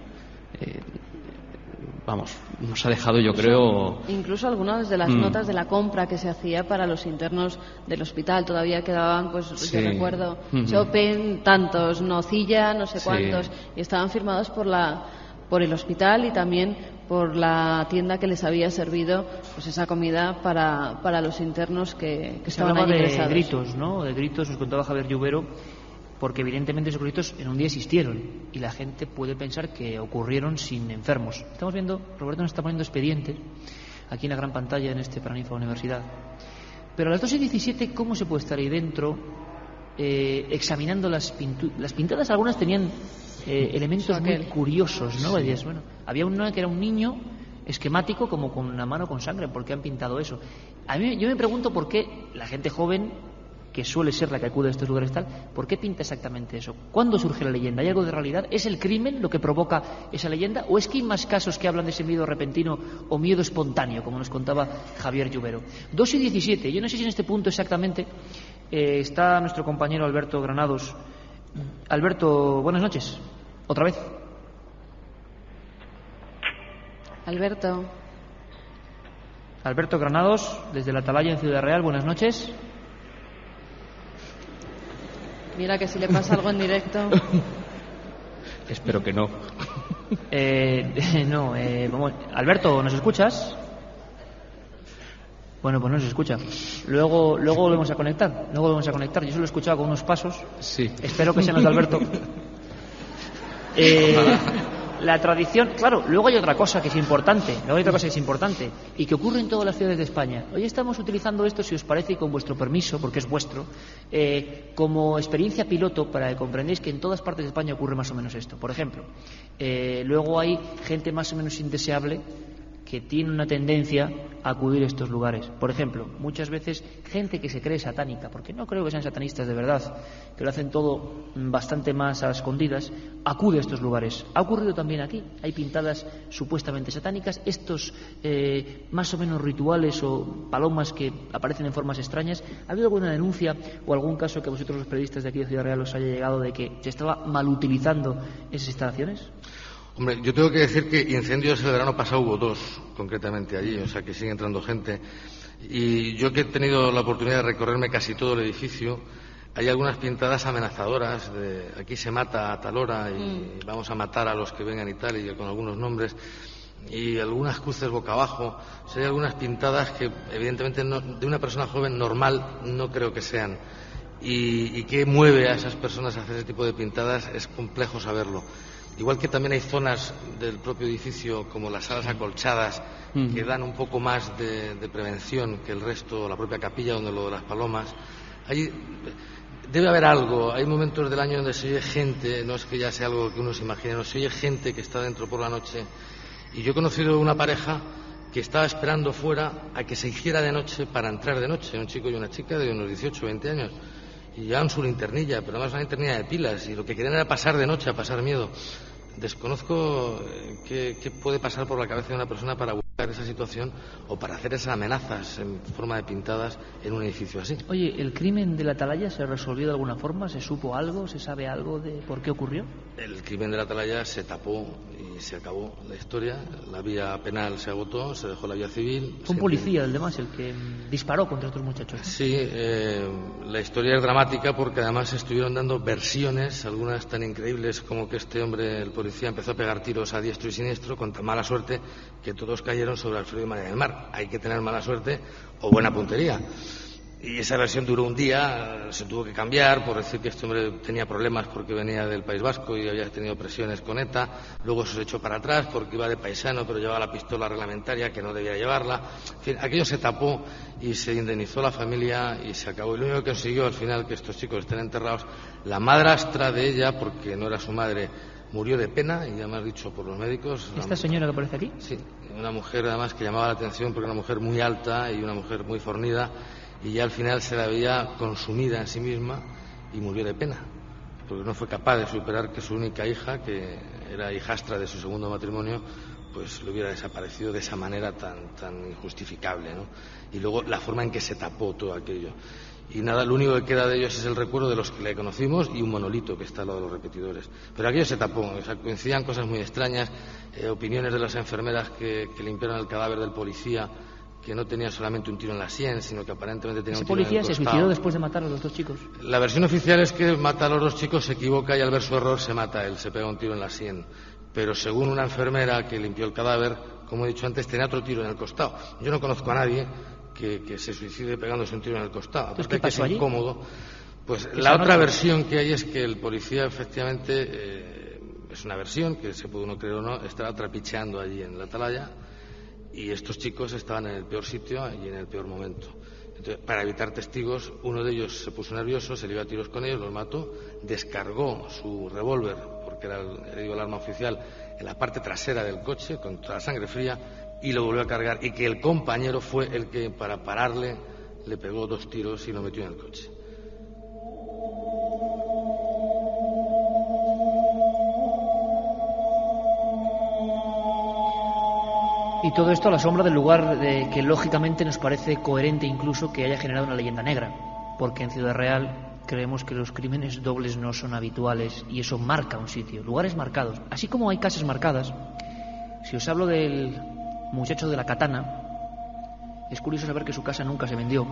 Vamos, nos ha dejado, yo creo... Incluso algunas de las notas de la compra que se hacía para los internos del hospital todavía quedaban, pues Sí. yo recuerdo, Chopin, tantos, Nocilla, no sé Sí. cuántos, y estaban firmados por el hospital y también por la tienda que les había servido pues esa comida para los internos que Se estaban hablaba allí de ingresados. gritos, ¿no? De gritos, nos contaba Javier Lluvero, porque evidentemente esos gritos en un día existieron y la gente puede pensar que ocurrieron sin enfermos. Estamos viendo, Roberto nos está poniendo expedientes aquí en la gran pantalla en este Paraninfo Universidad. Pero a las 2:17, ¿cómo se puede estar ahí dentro examinando las pintadas? Algunas tenían elementos muy curiosos, ¿no? Decías, bueno, había una que era un niño esquemático como con una mano con sangre. ¿Por qué han pintado eso? Yo me pregunto por qué la gente joven, que suele ser la que acude a estos lugares tal, ¿por qué pinta exactamente eso? ¿Cuándo surge la leyenda? ¿Hay algo de realidad? ¿Es el crimen lo que provoca esa leyenda? ¿O es que hay más casos que hablan de ese miedo repentino o miedo espontáneo, como nos contaba Javier Lluvero? 2:17. Yo no sé si en este punto exactamente está nuestro compañero Alberto Granados. Alberto, buenas noches. Otra vez. Alberto Granados, desde la Atalaya en Ciudad Real, buenas noches. Mira que si le pasa algo en directo. Espero que no. Vamos. Alberto, ¿nos escuchas? Bueno, pues no se escucha. Luego volvemos a conectar. Yo solo he escuchado con unos pasos. Sí. Espero que sean los de Alberto. La tradición, claro, luego hay otra cosa que es importante, y que ocurre en todas las ciudades de España. Hoy estamos utilizando esto, si os parece, y con vuestro permiso, porque es vuestro, como experiencia piloto para que comprendáis que en todas partes de España ocurre más o menos esto. Por ejemplo, luego hay gente más o menos indeseable que tiene una tendencia a acudir a estos lugares. Por ejemplo, muchas veces gente que se cree satánica, porque no creo que sean satanistas de verdad, que lo hacen todo bastante más a escondidas, acude a estos lugares. Ha ocurrido también aquí. Hay pintadas supuestamente satánicas, estos más o menos rituales o palomas que aparecen en formas extrañas. ¿Ha habido alguna denuncia o algún caso que a vosotros los periodistas de aquí de Ciudad Real os haya llegado de que se estaba malutilizando esas instalaciones? Hombre, yo tengo que decir que incendios el verano pasado hubo 2, concretamente allí, o sea que sigue entrando gente. Y yo que he tenido la oportunidad de recorrerme casi todo el edificio, hay algunas pintadas amenazadoras, de aquí se mata a tal hora y vamos a matar a los que vengan y tal, y con algunos nombres, y algunas cruces boca abajo. O sea, hay algunas pintadas que evidentemente de una persona joven normal no creo que sean. Y qué mueve a esas personas a hacer ese tipo de pintadas es complejo saberlo. Igual que también hay zonas del propio edificio, como las salas acolchadas, que dan un poco más de prevención que el resto, la propia capilla, donde lo de las palomas. Debe haber algo. Hay momentos del año donde se oye gente, no es que ya sea algo que uno se imagine, no, se oye gente que está dentro por la noche. Y yo he conocido una pareja que estaba esperando fuera a que se hiciera de noche para entrar de noche, un chico y una chica de unos 18 o 20 años. Y llevaban su linternilla, pero además una linternilla de pilas, y lo que querían era pasar de noche, a pasar miedo. Desconozco qué puede pasar por la cabeza de una persona para buscar esa situación o para hacer esas amenazas en forma de pintadas en un edificio así. Oye, ¿el crimen de la Atalaya se resolvió de alguna forma? ¿Se supo algo? ¿Se sabe algo de por qué ocurrió? El crimen de la Atalaya se tapó y se acabó la historia. La vía penal se agotó, se dejó la vía civil. Fue un policía, el demás, el que disparó contra estos muchachos, ¿no? Sí, la historia es dramática porque además estuvieron dando versiones, algunas tan increíbles como que este hombre, el policía, empezó a pegar tiros a diestro y siniestro con tan mala suerte que todos cayeron sobre Alfredo y María del Mar. Hay que tener mala suerte o buena puntería. Y esa versión duró un día, se tuvo que cambiar por decir que este hombre tenía problemas porque venía del País Vasco y había tenido presiones con ETA. Luego se echó para atrás porque iba de paisano, pero llevaba la pistola reglamentaria que no debía llevarla. En fin, aquello se tapó y se indemnizó la familia y se acabó. Y lo único que consiguió al final que estos chicos estén enterrados, la madrastra de ella, porque no era su madre, murió de pena, y ya me has dicho por los médicos. ¿Esta señora que aparece aquí? Sí, una mujer además que llamaba la atención porque era una mujer muy alta y una mujer muy fornida, y ya al final se la veía consumida en sí misma y murió de pena, porque no fue capaz de superar que su única hija, que era hijastra de su segundo matrimonio, pues le hubiera desaparecido de esa manera tan injustificable, ¿no? Y luego la forma en que se tapó todo aquello. Y nada, lo único que queda de ellos es el recuerdo de los que le conocimos y un monolito que está al lado de los repetidores. Pero aquello se tapó, o sea, coincidían cosas muy extrañas, opiniones de las enfermeras que limpiaron el cadáver del policía, que no tenía solamente un tiro en la sien, sino que aparentemente tenía un tiro en el costado. ¿Ese policía se suicidó después de matar a los dos chicos? La versión oficial es que mata a los dos chicos, se equivoca y al ver su error se mata él, se pega un tiro en la sien. Pero según una enfermera que limpió el cadáver, como he dicho antes, tenía otro tiro en el costado. Yo no conozco a nadie que se suicide pegándose un tiro en el costado. Entonces, ¿qué pasó allí? Incómodo. Pues la otra versión que hay es que el policía efectivamente, es una versión que se puede uno creer o no, estaba trapicheando allí en la Atalaya y estos chicos estaban en el peor sitio y en el peor momento. Entonces, para evitar testigos, uno de ellos se puso nervioso, se le iba a tiros con ellos, los mató, descargó su revólver, porque era el arma oficial, en la parte trasera del coche, con toda la sangre fría, y lo volvió a cargar, y que el compañero fue el que, para pararle, le pegó 2 tiros y lo metió en el coche. Y todo esto a la sombra del lugar que lógicamente nos parece coherente incluso que haya generado una leyenda negra, porque en Ciudad Real creemos que los crímenes dobles no son habituales y eso marca un sitio, lugares marcados. Así como hay casas marcadas, si os hablo del muchacho de la katana, es curioso saber que su casa nunca se vendió.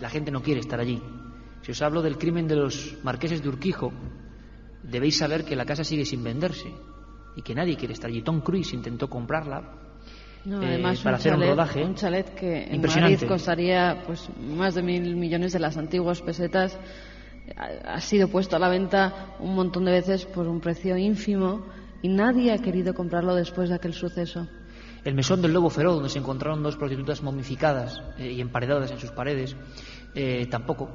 La gente no quiere estar allí. Si os hablo del crimen de los marqueses de Urquijo, debéis saber que la casa sigue sin venderse y que nadie quiere estar allí. Tom Cruise intentó comprarla además para hacer un rodaje. Un chalet que en impresionante. Madrid costaría pues más de 1.000 millones de las antiguas pesetas. Ha sido puesto a la venta un montón de veces por un precio ínfimo y nadie ha querido comprarlo después de aquel suceso. El mesón del Lobo Feroz, donde se encontraron 2 prostitutas momificadas y emparedadas en sus paredes, tampoco.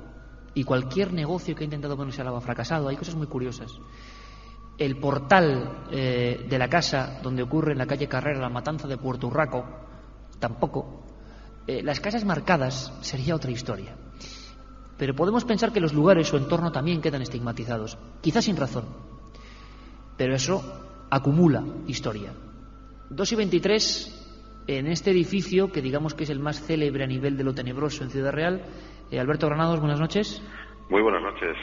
Y cualquier negocio que ha intentado ponerse al agua ha fracasado. Hay cosas muy curiosas. El portal de la casa donde ocurre en la calle Carrera la matanza de Puerto Urraco, tampoco. Las casas marcadas sería otra historia. Pero podemos pensar que los lugares, su entorno, también quedan estigmatizados. Quizás sin razón. Pero eso acumula historia. 2:23, en este edificio, que digamos que es el más célebre a nivel de lo tenebroso en Ciudad Real. Alberto Granados, buenas noches. Muy buenas noches.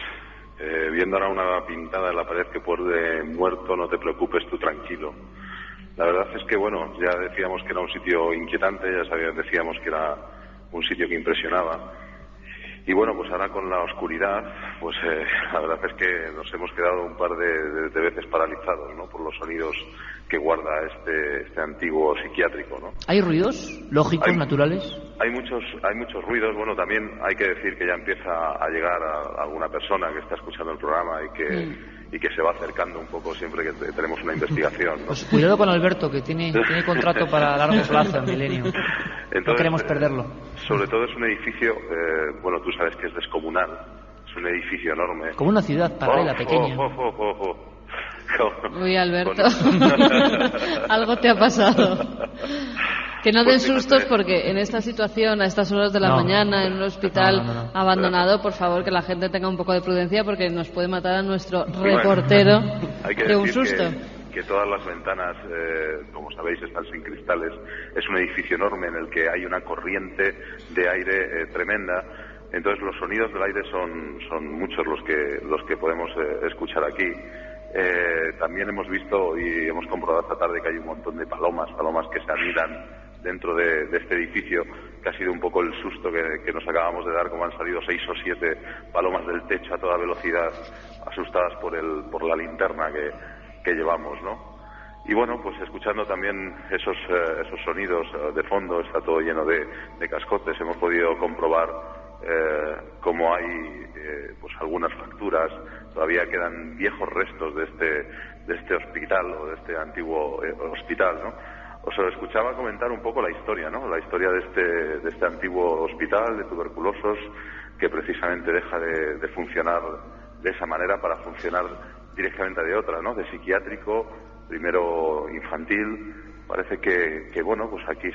Viendo ahora una pintada en la pared que pone muerto, no te preocupes, tú tranquilo. La verdad es que, bueno, ya decíamos que era un sitio inquietante, decíamos que era un sitio que impresionaba. Y bueno, pues ahora con la oscuridad, pues la verdad es que nos hemos quedado un par de veces paralizados, ¿no? Por los sonidos que guarda este antiguo psiquiátrico, ¿no? ¿Hay ruidos lógicos, naturales? Hay muchos ruidos. Bueno, también hay que decir que ya empieza a llegar a alguna persona que está escuchando el programa y que se va acercando un poco siempre que tenemos una investigación, ¿no? Pues cuidado con Alberto, que tiene contrato para largo plazo en Milenio. Entonces, no queremos perderlo. Sobre todo es un edificio, bueno, tú sabes que es descomunal. Es un edificio enorme. Como una ciudad paralela pequeña. Uy, Alberto, algo te ha pasado. Que no den sustos, porque en esta situación, a estas horas de la mañana, en un hospital abandonado, por favor, que la gente tenga un poco de prudencia, porque nos puede matar a nuestro reportero de un susto. Que todas las ventanas, como sabéis, están sin cristales. Es un edificio enorme en el que hay una corriente de aire tremenda. Entonces los sonidos del aire son muchos los que podemos escuchar aquí. También hemos visto y hemos comprobado esta tarde que hay un montón de palomas que se anidan dentro de este edificio, que ha sido un poco el susto que nos acabamos de dar, como han salido 6 o 7 palomas del techo a toda velocidad, asustadas por la linterna que llevamos, ¿no? Y bueno, pues escuchando también esos sonidos de fondo, está todo lleno de cascotes. Hemos podido comprobar cómo hay pues algunas fracturas. Todavía quedan viejos restos de este hospital o de este antiguo hospital, ¿no? Os lo escuchaba comentar un poco la historia, ¿no? La historia de este antiguo hospital de tuberculosos que precisamente deja de funcionar de esa manera para funcionar directamente de otra, ¿no? De psiquiátrico, primero infantil. Parece que bueno, pues aquí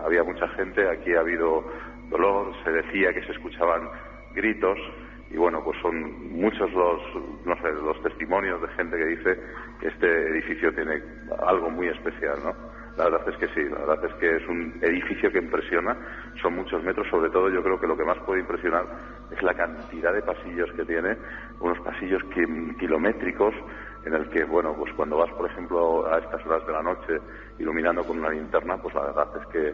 había mucha gente, aquí ha habido dolor, se decía que se escuchaban gritos. Y bueno, pues son muchos los testimonios de gente que dice que este edificio tiene algo muy especial, ¿no? La verdad es que sí, la verdad es que es un edificio que impresiona, son muchos metros. Sobre todo yo creo que lo que más puede impresionar es la cantidad de pasillos que tiene, unos pasillos kilométricos en el que, bueno, pues cuando vas, por ejemplo, a estas horas de la noche iluminando con una linterna, pues la verdad es que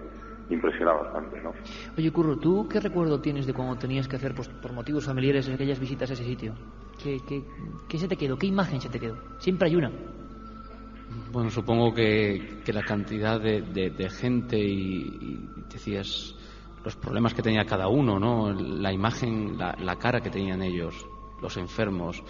impresiona bastante, ¿no? Oye, Curro, ¿tú qué recuerdo tienes de cuando tenías que hacer, pues, por motivos familiares, aquellas visitas a ese sitio? ¿Qué se te quedó? ¿Qué imagen se te quedó? Siempre hay una. Bueno, supongo que la cantidad de gente y decías los problemas que tenía cada uno, ¿no? La imagen, la cara que tenían ellos, los enfermos.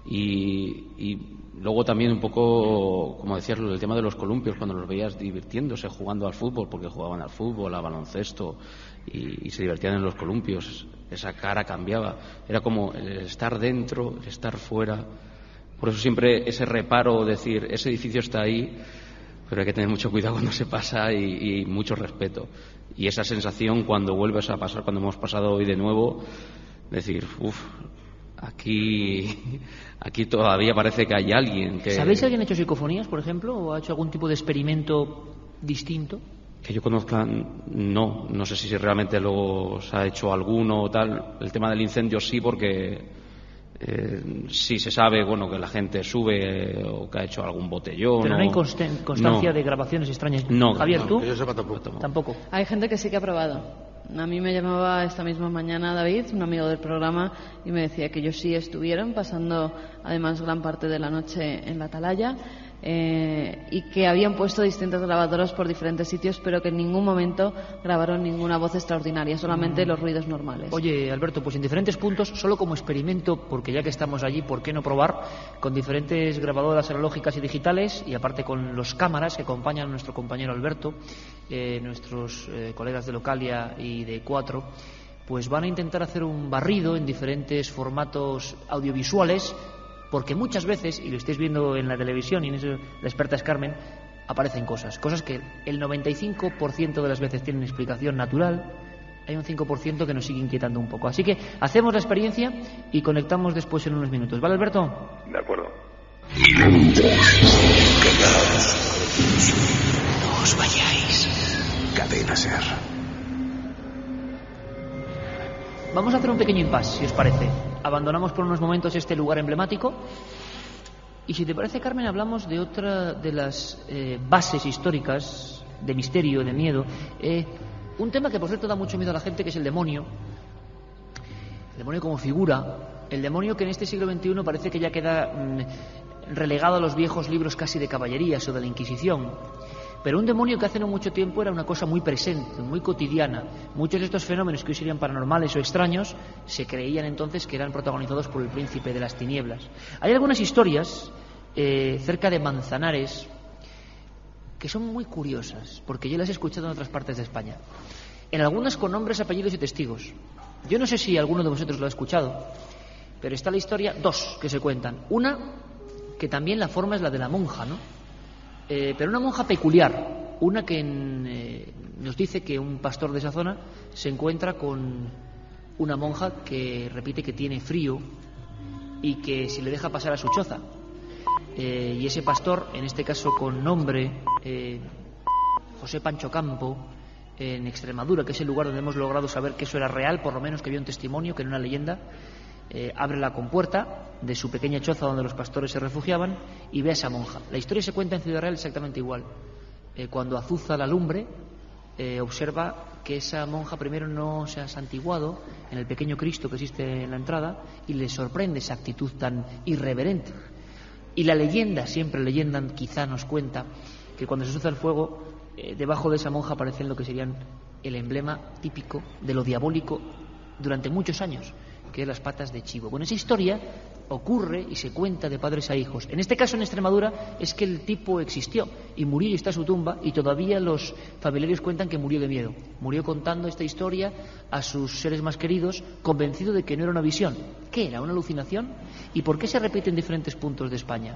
Y luego también un poco, como decías, el tema de los columpios, cuando los veías divirtiéndose, jugando al fútbol, porque jugaban al fútbol, al baloncesto, y se divertían en los columpios. Esa cara cambiaba. Era como el estar dentro, el estar fuera. Por eso siempre ese reparo, decir, ese edificio está ahí, pero hay que tener mucho cuidado cuando se pasa y mucho respeto. Y esa sensación cuando vuelves a pasar, cuando hemos pasado hoy de nuevo, decir, aquí todavía parece que hay alguien que... ¿Sabéis si alguien ha hecho psicofonías, por ejemplo, o ha hecho algún tipo de experimento distinto? Que yo conozca, no sé si realmente luego se ha hecho alguno o tal. El tema del incendio sí, porque sí se sabe, bueno, que la gente sube o que ha hecho algún botellón. Pero no hay constancia de grabaciones extrañas. No, Javier, ¿tú? Que yo sepa tampoco. Tampoco. Hay gente que sí que ha probado. A mí me llamaba esta misma mañana David, un amigo del programa, y me decía que ellos sí estuvieron pasando además gran parte de la noche en la atalaya, y que habían puesto distintas grabadoras por diferentes sitios, pero que en ningún momento grabaron ninguna voz extraordinaria, solamente los ruidos normales. Oye, Alberto, pues en diferentes puntos, solo como experimento, porque ya que estamos allí, ¿por qué no probar con diferentes grabadoras analógicas y digitales, y aparte con los cámaras que acompañan a nuestro compañero Alberto, nuestros colegas de Localia y de Cuatro, pues van a intentar hacer un barrido en diferentes formatos audiovisuales, porque muchas veces, y lo estáis viendo en la televisión, y en eso la experta es Carmen, aparecen cosas que el 95% de las veces tienen explicación natural. Hay un 5% que nos sigue inquietando un poco. Así que hacemos la experiencia y conectamos después en unos minutos. ¿Vale, Alberto? De acuerdo. No os vayáis. Cadena Ser. Vamos a hacer un pequeño impasse, si os parece. Abandonamos por unos momentos este lugar emblemático y, si te parece, Carmen, hablamos de otra de las bases históricas de misterio, de miedo, un tema que por cierto da mucho miedo a la gente, que es el demonio como figura, el demonio que en este siglo XXI parece que ya queda relegado a los viejos libros casi de caballerías o de la Inquisición. Pero un demonio que hace no mucho tiempo era una cosa muy presente, muy cotidiana. Muchos de estos fenómenos que hoy serían paranormales o extraños se creían entonces que eran protagonizados por el príncipe de las tinieblas. Hay algunas historias cerca de Manzanares que son muy curiosas, porque yo las he escuchado en otras partes de España. En algunas con nombres, apellidos y testigos. Yo no sé si alguno de vosotros lo ha escuchado, pero está la historia, dos que se cuentan. Una, que también la forma es la de la monja, ¿no? Pero una monja peculiar, una que nos dice que un pastor de esa zona se encuentra con una monja que repite que tiene frío y que si le deja pasar a su choza. Y ese pastor, en este caso con nombre, José Pancho Campo, en Extremadura, que es el lugar donde hemos logrado saber que eso era real, por lo menos que había un testimonio, que era una leyenda, abre la compuerta de su pequeña choza donde los pastores se refugiaban y ve a esa monja. La historia se cuenta en Ciudad Real exactamente igual. Cuando azuza la lumbre, observa que esa monja primero no se ha santiguado en el pequeño Cristo que existe en la entrada, y le sorprende esa actitud tan irreverente. Y la leyenda, siempre leyenda, quizá nos cuenta que cuando se azuza el fuego, debajo de esa monja aparecen lo que serían el emblema típico de lo diabólico durante muchos años, que es las patas de chivo. Bueno, esa historia ocurre y se cuenta de padres a hijos. En este caso, en Extremadura, es que el tipo existió y murió, y está su tumba, y todavía los familiares cuentan que murió de miedo. Murió contando esta historia a sus seres más queridos, convencido de que no era una visión. ¿Qué era? ¿Una alucinación? ¿Y por qué se repite en diferentes puntos de España?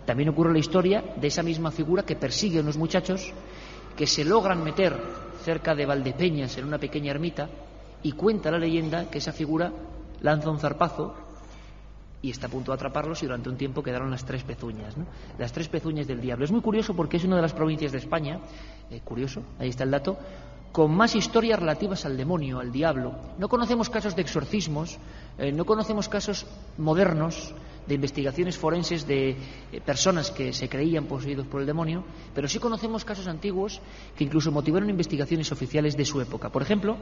También ocurre la historia de esa misma figura que persigue a unos muchachos que se logran meter cerca de Valdepeñas, en una pequeña ermita, y cuenta la leyenda que esa figura lanza un zarpazo y está a punto de atraparlos, y durante un tiempo quedaron las tres pezuñas, ¿no? Las tres pezuñas del diablo. Es muy curioso porque es una de las provincias de España, curioso, ahí está el dato, con más historias relativas al demonio, al diablo. No conocemos casos de exorcismos, no conocemos casos modernos de investigaciones forenses de personas que se creían poseídos por el demonio, pero sí conocemos casos antiguos que incluso motivaron investigaciones oficiales de su época. Por ejemplo,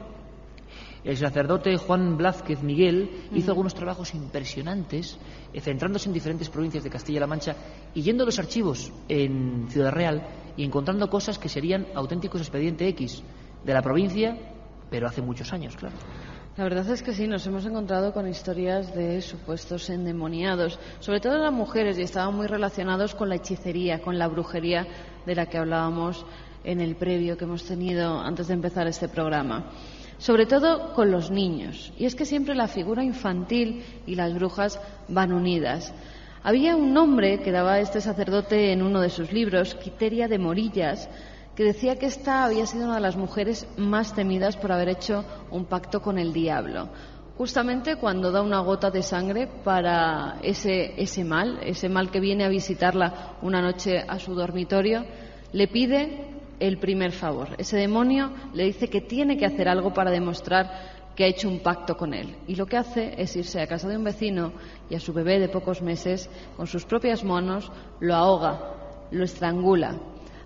el sacerdote Juan Blázquez Miguel hizo algunos trabajos impresionantes, centrándose en diferentes provincias de Castilla-La Mancha y yendo a los archivos en Ciudad Real y encontrando cosas que serían auténticos expediente X de la provincia, pero hace muchos años, claro. La verdad es que sí, nos hemos encontrado con historias de supuestos endemoniados, sobre todo las mujeres, y estaban muy relacionados con la hechicería, con la brujería de la que hablábamos en el previo que hemos tenido antes de empezar este programa. Sobre todo con los niños. Y es que siempre la figura infantil y las brujas van unidas. Había un nombre que daba este sacerdote en uno de sus libros, Quiteria de Morillas, que decía que esta había sido una de las mujeres más temidas por haber hecho un pacto con el diablo. Justamente cuando da una gota de sangre para ese mal que viene a visitarla una noche a su dormitorio, le pide el primer favor. Ese demonio le dice que tiene que hacer algo para demostrar que ha hecho un pacto con él. Y lo que hace es irse a casa de un vecino y a su bebé de pocos meses, con sus propias manos, lo ahoga, lo estrangula.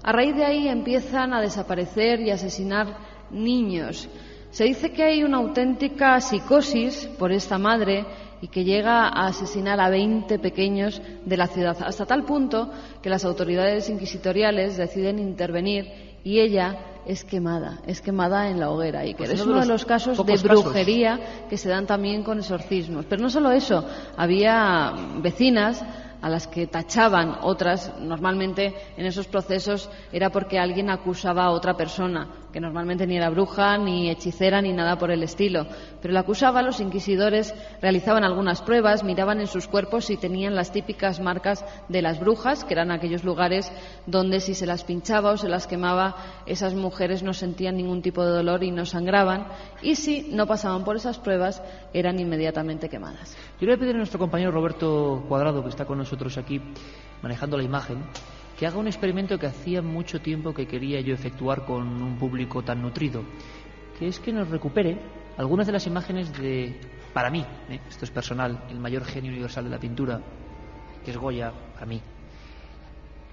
A raíz de ahí empiezan a desaparecer y asesinar niños. Se dice que hay una auténtica psicosis por esta madre y que llega a asesinar a 20 pequeños de la ciudad, hasta tal punto que las autoridades inquisitoriales deciden intervenir y ella es quemada en la hoguera. Y que es uno de los casos de brujería que se dan también con exorcismos. Pero no solo eso, había vecinas a las que tachaban, otras normalmente en esos procesos era porque alguien acusaba a otra persona, que normalmente ni era bruja, ni hechicera, ni nada por el estilo. Pero la acusaba, los inquisidores realizaban algunas pruebas, miraban en sus cuerpos si tenían las típicas marcas de las brujas, que eran aquellos lugares donde si se las pinchaba o se las quemaba, esas mujeres no sentían ningún tipo de dolor y no sangraban, y si no pasaban por esas pruebas, eran inmediatamente quemadas. Yo le voy a pedir a nuestro compañero Roberto Cuadrado, que está con nosotros aquí manejando la imagen, que haga un experimento que hacía mucho tiempo que quería yo efectuar con un público tan nutrido, que es que nos recupere algunas de las imágenes de, para mí, esto es personal, el mayor genio universal de la pintura, que es Goya, para mí,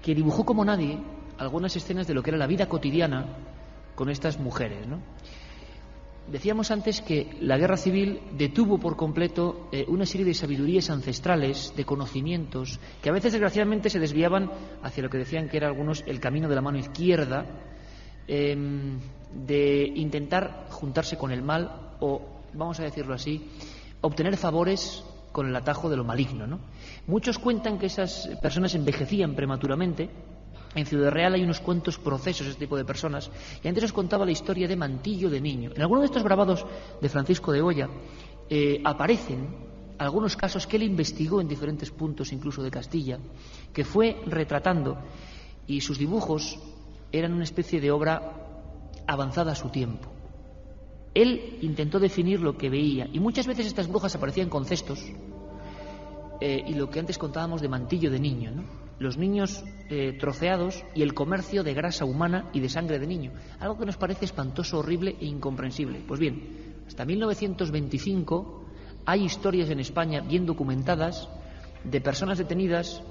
que dibujó como nadie algunas escenas de lo que era la vida cotidiana con estas mujeres, ¿no? Decíamos antes que la guerra civil detuvo por completo una serie de sabidurías ancestrales, de conocimientos, que a veces desgraciadamente se desviaban hacia lo que decían que era algunos el camino de la mano izquierda, de intentar juntarse con el mal o, vamos a decirlo así, obtener favores con el atajo de lo maligno, ¿no? Muchos cuentan que esas personas envejecían prematuramente. En Ciudad Real hay unos cuantos procesos de este tipo de personas, y antes os contaba la historia de Mantillo de Miño. En alguno de estos grabados de Francisco de Goya aparecen algunos casos que él investigó en diferentes puntos, incluso de Castilla, que fue retratando, y sus dibujos eran una especie de obra avanzada a su tiempo. Él intentó definir lo que veía, y muchas veces estas brujas aparecían con cestos, y lo que antes contábamos de Mantillo de Niño, ¿no? Los niños troceados y el comercio de grasa humana y de sangre de niño, algo que nos parece espantoso, horrible e incomprensible. Pues bien, hasta 1925 hay historias en España bien documentadas de personas detenidas,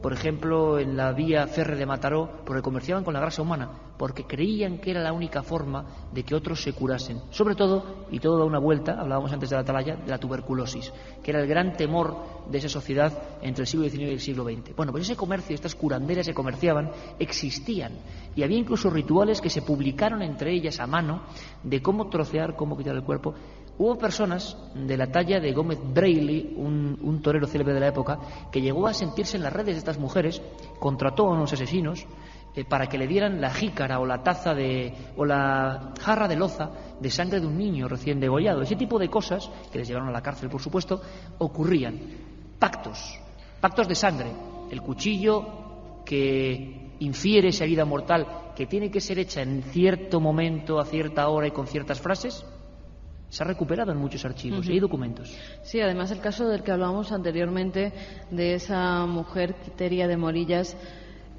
por ejemplo, en la vía férrea de Mataró, porque comerciaban con la grasa humana, porque creían que era la única forma de que otros se curasen. Sobre todo, y todo da una vuelta, hablábamos antes de la atalaya, de la tuberculosis, que era el gran temor de esa sociedad entre el siglo XIX y el siglo XX. Bueno, pues ese comercio, estas curanderas que comerciaban, existían. Y había incluso rituales que se publicaron entre ellas a mano de cómo trocear, cómo quitar el cuerpo. Hubo personas de la talla de Gómez Braille, un torero célebre de la época, que llegó a sentirse en las redes de estas mujeres, contrató a unos asesinos para que le dieran la jícara o la taza o la jarra de loza de sangre de un niño recién degollado. Ese tipo de cosas, que les llevaron a la cárcel, por supuesto, ocurrían. Pactos de sangre. El cuchillo que infiere esa herida mortal, que tiene que ser hecha en cierto momento, a cierta hora y con ciertas frases, se ha recuperado en muchos archivos y hay documentos. Sí, además el caso del que hablábamos anteriormente, de esa mujer Quiteria de Morillas,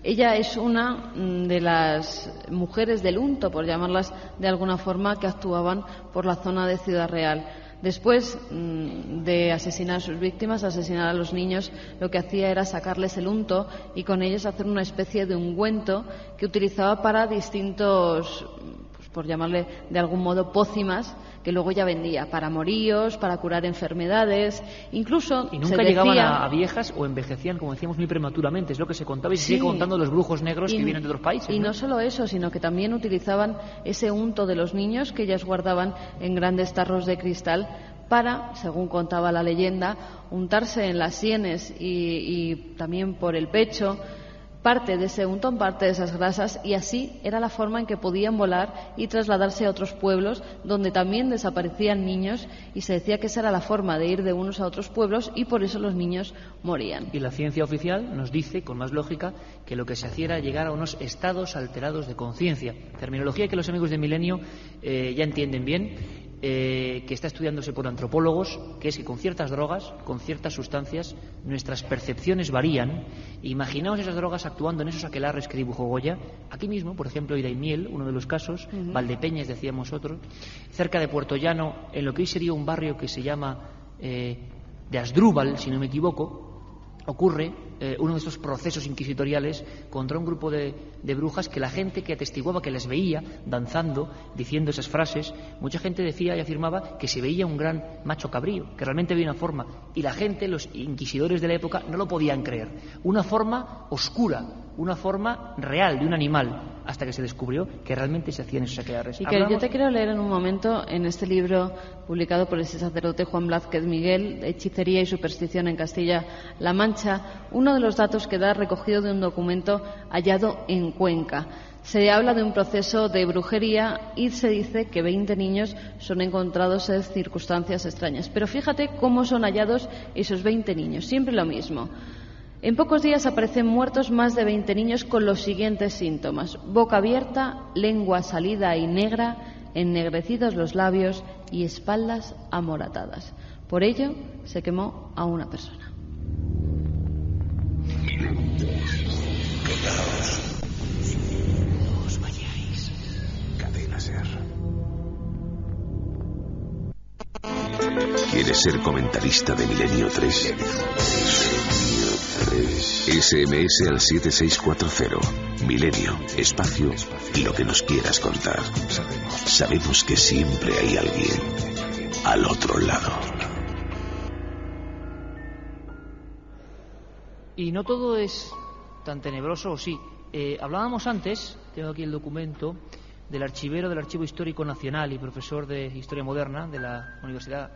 ella es una de las mujeres del unto, por llamarlas de alguna forma, que actuaban por la zona de Ciudad Real. Después de asesinar a sus víctimas, asesinar a los niños, lo que hacía era sacarles el unto y con ellos hacer una especie de ungüento que utilizaba para distintos, pues por llamarle de algún modo, pócimas, que luego ya vendía para moríos, para curar enfermedades, incluso y nunca llegaban a viejas o envejecían, como decíamos, muy prematuramente. Es lo que se contaba y se sigue contando los brujos negros que vienen de otros países. Y no solo eso, sino que también utilizaban ese unto de los niños que ellas guardaban en grandes tarros de cristal para, según contaba la leyenda, untarse en las sienes y también por el pecho parte de ese untón, parte de esas grasas, y así era la forma en que podían volar y trasladarse a otros pueblos donde también desaparecían niños, y se decía que esa era la forma de ir de unos a otros pueblos y por eso los niños morían. Y la ciencia oficial nos dice, con más lógica, que lo que se hacía era llegar a unos estados alterados de conciencia, terminología que los amigos de Milenio ya entienden bien, que está estudiándose por antropólogos, que es que con ciertas drogas, con ciertas sustancias, nuestras percepciones varían. Imaginaos esas drogas actuando en esos aquelarres que dibujó Goya, aquí mismo, por ejemplo, Iraimiel, uno de los casos, Valdepeñas, decíamos otro, cerca de Puerto Llano, en lo que hoy sería un barrio que se llama de Asdrúbal, si no me equivoco, ocurre uno de estos procesos inquisitoriales contra un grupo de brujas que la gente que atestiguaba, que les veía danzando, diciendo esas frases, mucha gente decía y afirmaba que se veía un gran macho cabrío, que realmente había una forma, y la gente, los inquisidores de la época, no lo podían creer. Una forma oscura, una forma real de un animal, hasta que se descubrió que realmente se hacían esos aquelarres. Y que yo te quiero leer en un momento, en este libro publicado por ese sacerdote Juan Blázquez Miguel, Hechicería y superstición en Castilla-La Mancha, uno de los datos que da recogido de un documento hallado en Cuenca. Se habla de un proceso de brujería y se dice que 20 niños son encontrados en circunstancias extrañas. Pero fíjate cómo son hallados esos 20 niños, siempre lo mismo. En pocos días aparecen muertos más de 20 niños con los siguientes síntomas: boca abierta, lengua salida y negra, ennegrecidos los labios y espaldas amoratadas. Por ello, se quemó a una persona. Quedaos. No os vayáis. Cadena Ser. ¿Quieres ser comentarista de Milenio 3? SMS al 7640. Milenio, espacio y lo que nos quieras contar. Sabemos que siempre hay alguien al otro lado. Y no todo es tan tenebroso, o sí. Hablábamos antes, tengo aquí el documento, del archivero del Archivo Histórico Nacional y profesor de Historia Moderna de la Universidad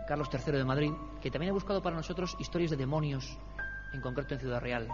Carlos III de Madrid, que también ha buscado para nosotros historias de demonios, en concreto en Ciudad Real,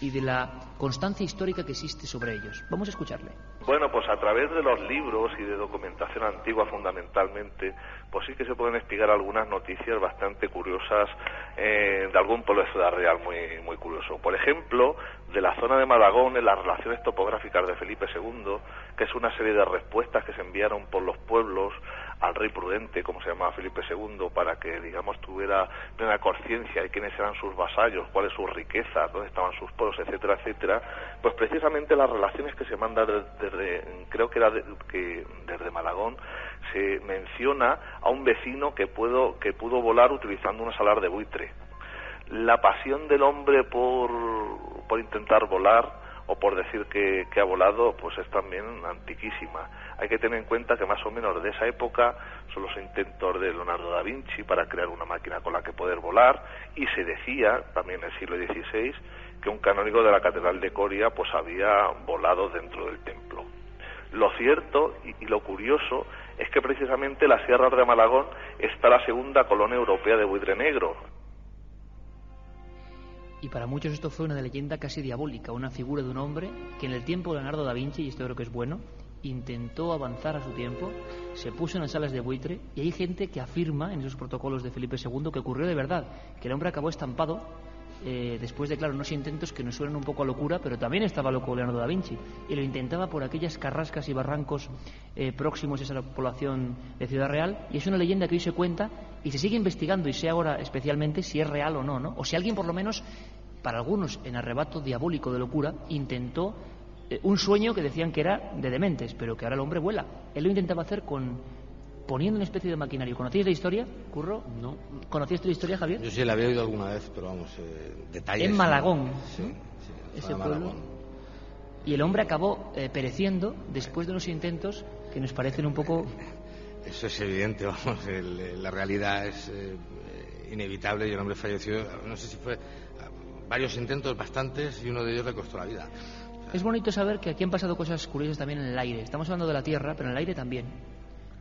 y de la constancia histórica que existe sobre ellos. Vamos a escucharle. Bueno, pues a través de los libros y de documentación antigua fundamentalmente, pues sí que se pueden espigar algunas noticias bastante curiosas de algún pueblo de Ciudad Real muy curioso. Por ejemplo, de la zona de Malagón, en las relaciones topográficas de Felipe II, que es una serie de respuestas que se enviaron por los pueblos al rey prudente, como se llamaba Felipe II, para que, digamos, tuviera plena conciencia de quiénes eran sus vasallos, cuál es su riqueza, dónde estaban sus pueblos, etcétera, etcétera. Pues precisamente las relaciones que se mandan desde, creo que era desde Malagón, se menciona a un vecino que pudo volar utilizando una salar de buitre. La pasión del hombre por intentar volar o por decir que ha volado, pues es también antiquísima. Hay que tener en cuenta que más o menos de esa época son los intentos de Leonardo da Vinci para crear una máquina con la que poder volar, y se decía, también en el siglo XVI, que un canónigo de la Catedral de Coria pues había volado dentro del templo. Lo cierto y lo curioso es que precisamente en las sierras de Malagón está la segunda colonia europea de buitre negro. Y para muchos esto fue una leyenda casi diabólica, una figura de un hombre que en el tiempo de Leonardo da Vinci, y esto creo que es bueno, intentó avanzar a su tiempo, se puso en las salas de buitre, y hay gente que afirma en esos protocolos de Felipe II que ocurrió de verdad, que el hombre acabó estampado después de, claro, unos intentos que nos suenan un poco a locura, pero también estaba loco Leonardo da Vinci, y lo intentaba por aquellas carrascas y barrancos próximos a esa población de Ciudad Real, y es una leyenda que hoy se cuenta y se sigue investigando, y sé ahora especialmente si es real o no, ¿no? O si alguien, por lo menos, para algunos en arrebato diabólico de locura, intentó un sueño que decían que era de dementes, pero que ahora el hombre vuela. Él lo intentaba hacer poniendo una especie de maquinario. ¿Conocías la historia, Curro? No. ¿Conocías tú la historia, Javier? Yo sí la había oído alguna vez, pero vamos, detalles. En Malagón. Sí, ese pueblo. Y el hombre acabó pereciendo después de unos intentos que nos parecen un poco... Eso es evidente, vamos, la realidad es inevitable, y el hombre falleció, no sé si fue varios intentos, bastantes, y uno de ellos le costó la vida. Es bonito saber que aquí han pasado cosas curiosas también en el aire. Estamos hablando de la tierra, pero en el aire también.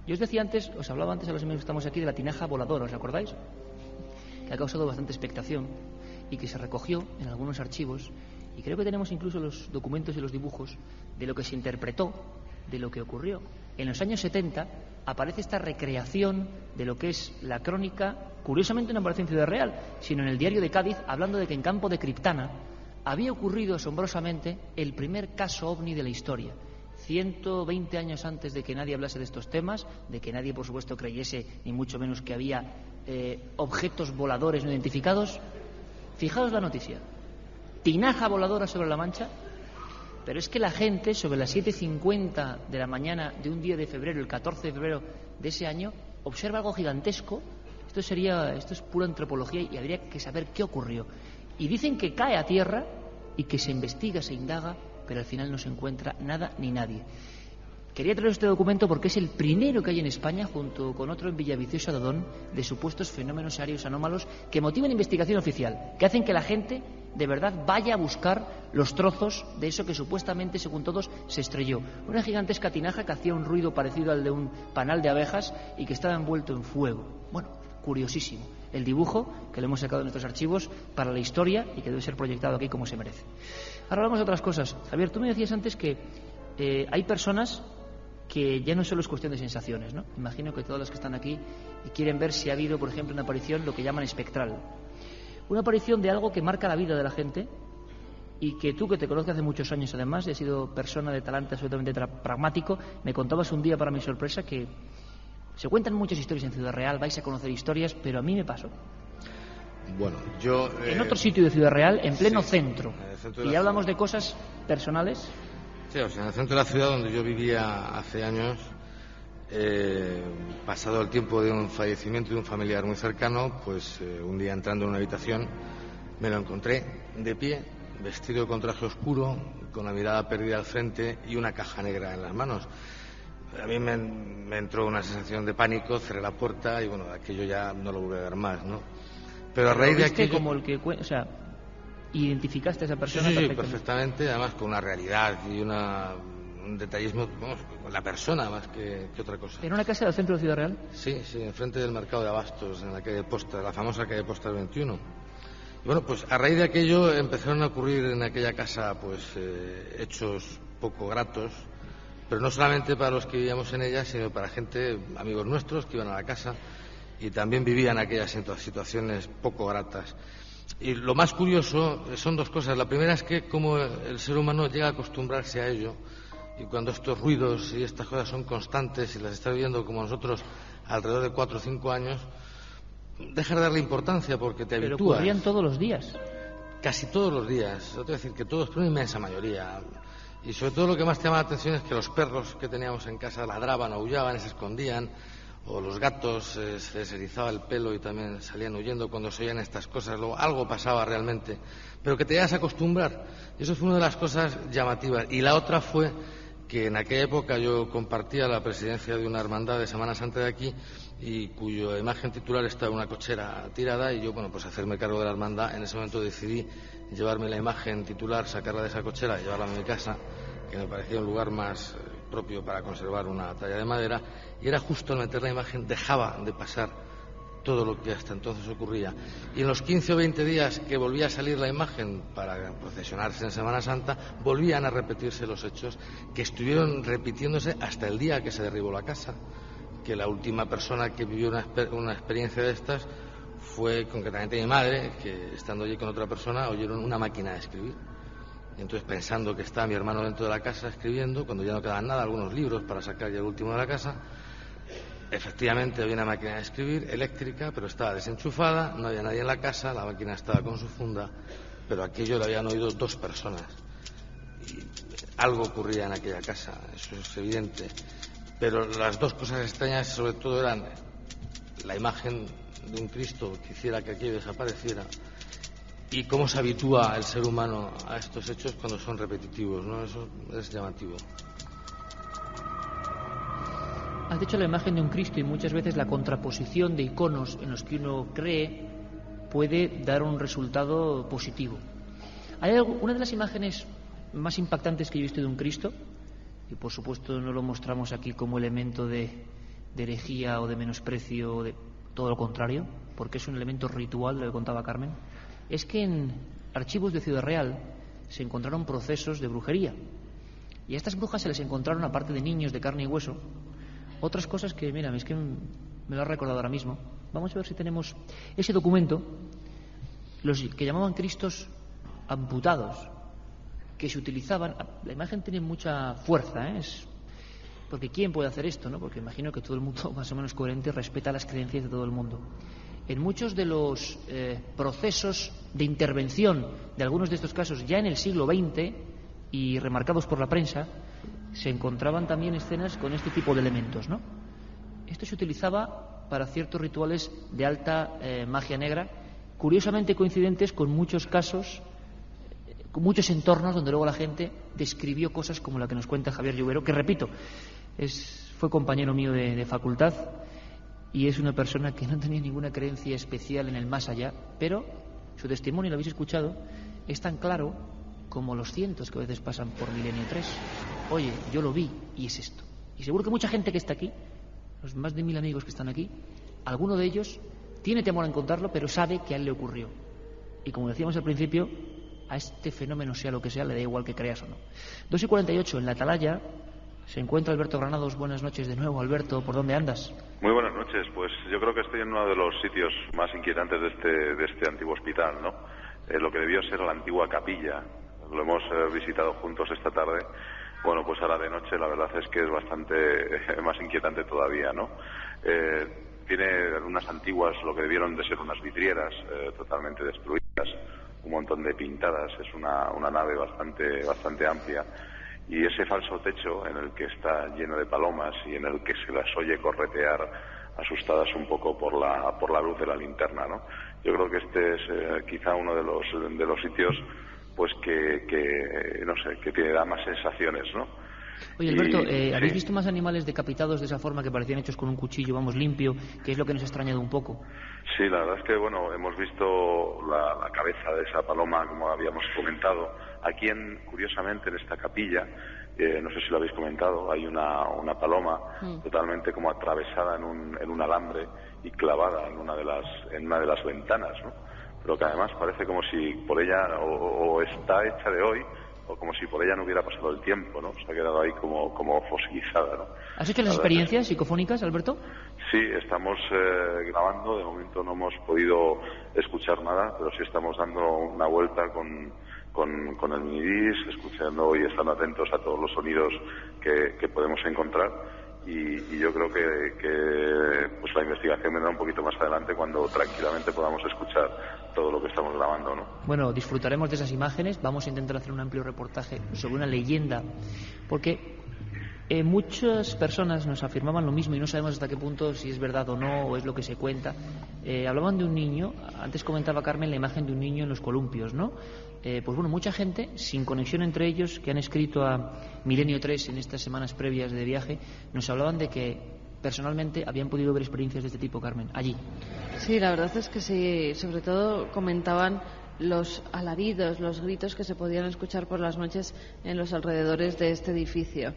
Yo os decía antes, os hablaba antes a los amigos que estamos aquí de la tinaja voladora, ¿os acordáis? Que ha causado bastante expectación y que se recogió en algunos archivos, y creo que tenemos incluso los documentos y los dibujos de lo que se interpretó, de lo que ocurrió. En los años 70 aparece esta recreación de lo que es la crónica, curiosamente no aparece en Ciudad Real, sino en el Diario de Cádiz, hablando de que en Campo de Criptana había ocurrido asombrosamente el primer caso ovni de la historia. 120 años antes de que nadie hablase de estos temas, de que nadie, por supuesto, creyese, ni mucho menos que había objetos voladores no identificados. Fijaos la noticia: tinaja voladora sobre la Mancha. Pero es que la gente, sobre las 7:50 de la mañana de un día de febrero, el 14 de febrero de ese año, observa algo gigantesco. Esto es pura antropología y habría que saber qué ocurrió. Y dicen que cae a tierra y que se investiga, se indaga, pero al final no se encuentra nada ni nadie. Quería traer este documento porque es el primero que hay en España, junto con otro en Villaviciosa de Odón, de supuestos fenómenos aéreos anómalos que motivan investigación oficial, que hacen que la gente de verdad vaya a buscar los trozos de eso que supuestamente, según todos, se estrelló. Una gigantesca tinaja que hacía un ruido parecido al de un panal de abejas y que estaba envuelto en fuego. Bueno, curiosísimo. El dibujo que le hemos sacado de nuestros archivos para la historia y que debe ser proyectado aquí como se merece. Ahora hablamos de otras cosas. Javier, tú me decías antes que hay personas que ya no solo es cuestión de sensaciones, ¿no? Imagino que todos los que están aquí quieren ver si ha habido, por ejemplo, una aparición, lo que llaman espectral. Una aparición de algo que marca la vida de la gente y que tú, que te conozco hace muchos años además, y has sido persona de talante absolutamente pragmático, me contabas un día para mi sorpresa que se cuentan muchas historias en Ciudad Real, vais a conocer historias, pero a mí me pasó. Bueno, yo... en otro sitio de Ciudad Real, en pleno centro. En el centro y ya hablamos de cosas personales. Sí, o sea, en el centro de la ciudad donde yo vivía hace años, pasado el tiempo de un fallecimiento de un familiar muy cercano, pues un día entrando en una habitación me lo encontré de pie, vestido con traje oscuro, con la mirada perdida al frente y una caja negra en las manos. A mí me entró una sensación de pánico, cerré la puerta y bueno, aquello ya no lo volví a ver más, ¿no? Pero a raíz de aquello... como el que... O sea, ¿identificaste a esa persona? Sí, perfectamente, además con una realidad y un detallismo, vamos, con la persona más que otra cosa. ¿En una casa del centro de Ciudad Real? Sí, enfrente del mercado de abastos, en la calle Postas, la famosa calle Postas 21. Y bueno, pues a raíz de aquello empezaron a ocurrir en aquella casa pues hechos poco gratos, pero no solamente para los que vivíamos en ella, sino para gente, amigos nuestros, que iban a la casa y también vivían aquellas situaciones poco gratas. Y lo más curioso son dos cosas. La primera es que como el ser humano llega a acostumbrarse a ello, y cuando estos ruidos y estas cosas son constantes y las está viviendo como nosotros alrededor de 4 o 5 años, dejas de darle importancia porque te habitúas. Pero ocurrían todos los días. Casi todos los días. Tengo que decir que todos, pero una inmensa mayoría. Y sobre todo lo que más te llama la atención es que los perros que teníamos en casa ladraban, aullaban, se escondían, o los gatos se les erizaba el pelo y también salían huyendo cuando se oían estas cosas. Luego, algo pasaba realmente, pero que te llegas a acostumbrar. Y eso fue una de las cosas llamativas. Y la otra fue que en aquella época yo compartía la presidencia de una hermandad de Semana Santa de aquí y cuya imagen titular estaba en una cochera tirada y yo, bueno, pues hacerme cargo de la hermandad. En ese momento decidí llevarme la imagen titular, sacarla de esa cochera y llevarla a mi casa, que me parecía un lugar más propio para conservar una talla de madera, y era justo al meter la imagen dejaba de pasar todo lo que hasta entonces ocurría. Y en los 15 o 20 días que volvía a salir la imagen para procesionarse en Semana Santa, volvían a repetirse los hechos que estuvieron repitiéndose hasta el día que se derribó la casa, que la última persona que vivió una experiencia de estas fue concretamente mi madre, que estando allí con otra persona oyeron una máquina de escribir. Y entonces, pensando que estaba mi hermano dentro de la casa escribiendo, cuando ya no quedaban nada, algunos libros para sacar ya el último de la casa, efectivamente había una máquina de escribir eléctrica, pero estaba desenchufada, no había nadie en la casa, la máquina estaba con su funda, pero aquello lo habían oído 2 personas. Y algo ocurría en aquella casa, eso es evidente. Pero las 2 cosas extrañas sobre todo eran la imagen de un Cristo que hiciera que aquello desapareciera y cómo se habitúa el ser humano a estos hechos cuando son repetitivos, ¿no? Eso es llamativo. Has dicho la imagen de un Cristo y muchas veces la contraposición de iconos en los que uno cree puede dar un resultado positivo. Hay una de las imágenes más impactantes que he visto de un Cristo, y por supuesto no lo mostramos aquí como elemento de herejía o de menosprecio, o de todo lo contrario, porque es un elemento ritual, lo que contaba Carmen, es que en archivos de Ciudad Real se encontraron procesos de brujería. Y a estas brujas se les encontraron, aparte de niños de carne y hueso, otras cosas que, mira, es que me lo ha recordado ahora mismo. Vamos a ver si tenemos ese documento, los que llamaban Cristos amputados, que se utilizaban. La imagen tiene mucha fuerza, porque ¿quién puede hacer esto, no? Porque imagino que todo el mundo, más o menos coherente, respeta las creencias de todo el mundo. En muchos de los procesos de intervención de algunos de estos casos ya en el siglo XX y remarcados por la prensa, se encontraban también escenas con este tipo de elementos, ¿no? Esto se utilizaba para ciertos rituales de alta magia negra curiosamente coincidentes con muchos casos, con muchos entornos donde luego la gente describió cosas como la que nos cuenta Javier Lluvero, que repito, fue compañero mío de facultad y es una persona que no tenía ninguna creencia especial en el más allá, pero su testimonio, lo habéis escuchado, es tan claro como los cientos que a veces pasan por Milenio 3. Oye, yo lo vi y es esto. Y seguro que mucha gente que está aquí, los más de 1000 amigos que están aquí, alguno de ellos tiene temor en contarlo, pero sabe que a él le ocurrió. Y como decíamos al principio, a este fenómeno, sea lo que sea, le da igual que creas o no. 2:48 en la Atalaya se encuentra Alberto Granados. Buenas noches de nuevo, Alberto. ¿Por dónde andas? Muy buenas noches. Pues yo creo que estoy en uno de los sitios más inquietantes de este antiguo hospital, ¿no? Lo que debió ser la antigua capilla. Lo hemos visitado juntos esta tarde. Bueno, pues ahora de noche la verdad es que es bastante más inquietante todavía, ¿no? Tiene unas antiguas, lo que debieron de ser unas vidrieras totalmente destruidas, un montón de pintadas, es una nave bastante amplia, y ese falso techo en el que está lleno de palomas y en el que se las oye corretear asustadas un poco por la luz de la linterna, ¿no? Yo creo que este es quizá uno de los sitios pues que no sé, que te da más sensaciones, ¿no? Oye, Alberto, ¿habéis sí. visto más animales decapitados de esa forma que parecían hechos con un cuchillo, vamos, limpio, que es lo que nos ha extrañado un poco? Sí, la verdad es que, bueno, hemos visto la cabeza de esa paloma, como habíamos comentado. Aquí, curiosamente, en esta capilla, no sé si lo habéis comentado, hay una paloma totalmente como atravesada en un alambre y clavada en una de las ventanas, ¿no? Pero que además parece como si por ella, o está hecha de hoy, o como si por ella no hubiera pasado el tiempo, ¿no? Se ha quedado ahí como fosilizada, ¿no? ¿Has hecho las experiencias psicofónicas, Alberto? Sí, estamos grabando, de momento no hemos podido escuchar nada, pero sí estamos dando una vuelta con el minidisc, escuchando y estando atentos a todos los sonidos que podemos encontrar, y yo creo que pues la investigación vendrá un poquito más adelante cuando tranquilamente podamos escuchar todo lo que estamos grabando, ¿no? Bueno, disfrutaremos de esas imágenes, vamos a intentar hacer un amplio reportaje sobre una leyenda, porque muchas personas nos afirmaban lo mismo y no sabemos hasta qué punto si es verdad o no, o es lo que se cuenta. Hablaban de un niño, antes comentaba Carmen la imagen de un niño en los columpios, ¿no? Pues bueno, mucha gente, sin conexión entre ellos, que han escrito a Milenio 3 en estas semanas previas de viaje, nos hablaban de que personalmente habían podido ver experiencias de este tipo, Carmen, allí. Sí, la verdad es que sí, sobre todo comentaban los alaridos, los gritos que se podían escuchar por las noches en los alrededores de este edificio.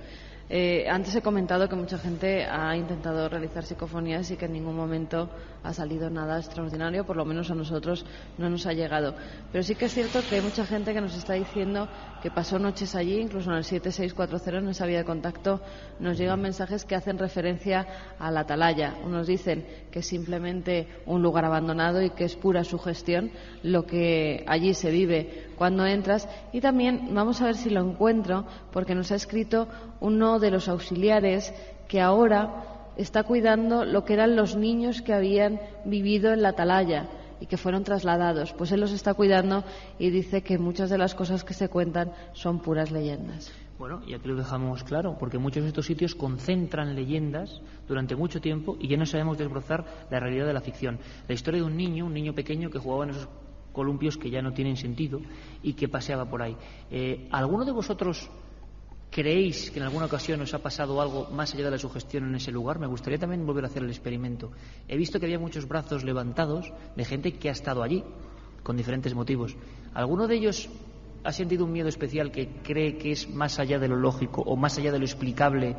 Antes he comentado que mucha gente ha intentado realizar psicofonías y que en ningún momento ha salido nada extraordinario, por lo menos a nosotros no nos ha llegado. Pero sí que es cierto que hay mucha gente que nos está diciendo que pasó noches allí, incluso en el 7640, en esa vía de contacto, nos llegan mensajes que hacen referencia a la Atalaya. Unos dicen que es simplemente un lugar abandonado y que es pura sugestión lo que allí se vive cuando entras, y también vamos a ver si lo encuentro, porque nos ha escrito uno de los auxiliares que ahora está cuidando lo que eran los niños que habían vivido en la Atalaya y que fueron trasladados. Pues él los está cuidando y dice que muchas de las cosas que se cuentan son puras leyendas. Bueno, y aquí lo dejamos claro, porque muchos de estos sitios concentran leyendas durante mucho tiempo y ya no sabemos desbrozar la realidad de la ficción. La historia de un niño pequeño que jugaba en esos columpios que ya no tienen sentido y que paseaba por ahí. ¿Alguno de vosotros creéis que en alguna ocasión os ha pasado algo más allá de la sugestión en ese lugar? Me gustaría también volver a hacer el experimento. He visto que había muchos brazos levantados de gente que ha estado allí con diferentes motivos. ¿Alguno de ellos ha sentido un miedo especial que cree que es más allá de lo lógico o más allá de lo explicable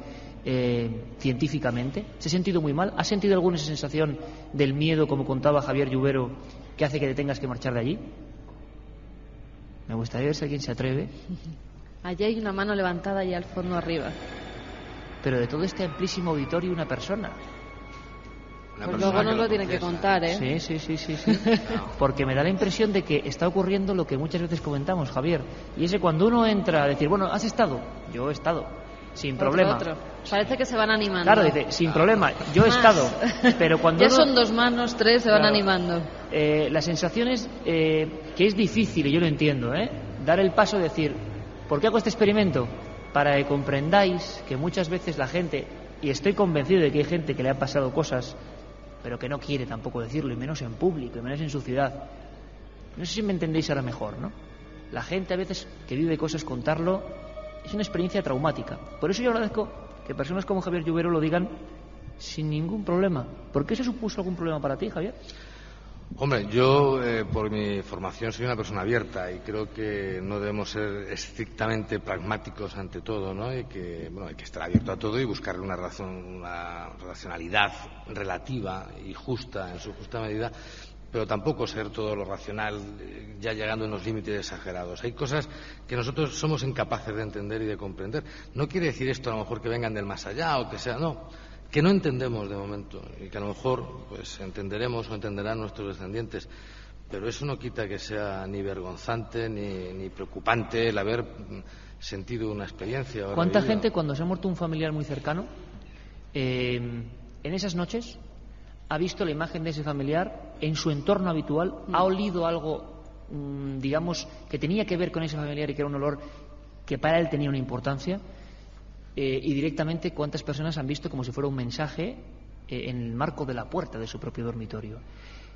científicamente? ¿Se ha sentido muy mal? ¿Ha sentido alguna sensación del miedo, como contaba Javier Lluvero, que hace que te tengas que marchar de allí? Me gustaría ver si alguien se atreve. Allí hay una mano levantada y al fondo arriba. Pero de todo este amplísimo auditorio, una persona. Pues luego nos lo tienen que contar, ¿eh? Sí. Porque me da la impresión de que está ocurriendo lo que muchas veces comentamos, Javier. Y es que cuando uno entra a decir, bueno, ¿has estado? Yo he estado. Sin problema. Otro. Parece que se van animando. Claro, dice, sin problema, yo he estado. Pero cuando ya son 2 manos, 3, se van animando. La sensación es que es difícil, y yo lo entiendo, dar el paso de decir, ¿por qué hago este experimento? Para que comprendáis que muchas veces la gente, y estoy convencido de que hay gente que le ha pasado cosas, pero que no quiere tampoco decirlo, y menos en público, y menos en su ciudad, No sé si me entendéis ahora mejor, ¿no? La gente a veces que vive cosas, contarlo, es una experiencia traumática. Por eso yo agradezco que personas como Javier Lluvero lo digan sin ningún problema. ¿Por qué se supuso algún problema para ti, Javier? Hombre, yo por mi formación soy una persona abierta y creo que no debemos ser estrictamente pragmáticos ante todo, ¿no? Y que, bueno, hay que estar abierto a todo y buscarle una racionalidad relativa y justa en su justa medida, pero tampoco ser todo lo racional ya llegando a unos límites exagerados. Hay cosas que nosotros somos incapaces de entender y de comprender. No quiere decir esto a lo mejor que vengan del más allá o que sea, no, que no entendemos de momento y que a lo mejor pues entenderemos o entenderán nuestros descendientes, pero eso no quita que sea ni vergonzante ni preocupante el haber sentido una experiencia. ¿Cuánta gente cuando se ha muerto un familiar muy cercano en esas noches ha visto la imagen de ese familiar en su entorno habitual, ha olido algo, digamos, que tenía que ver con ese familiar y que era un olor que para él tenía una importancia? Y directamente cuántas personas han visto como si fuera un mensaje en el marco de la puerta de su propio dormitorio.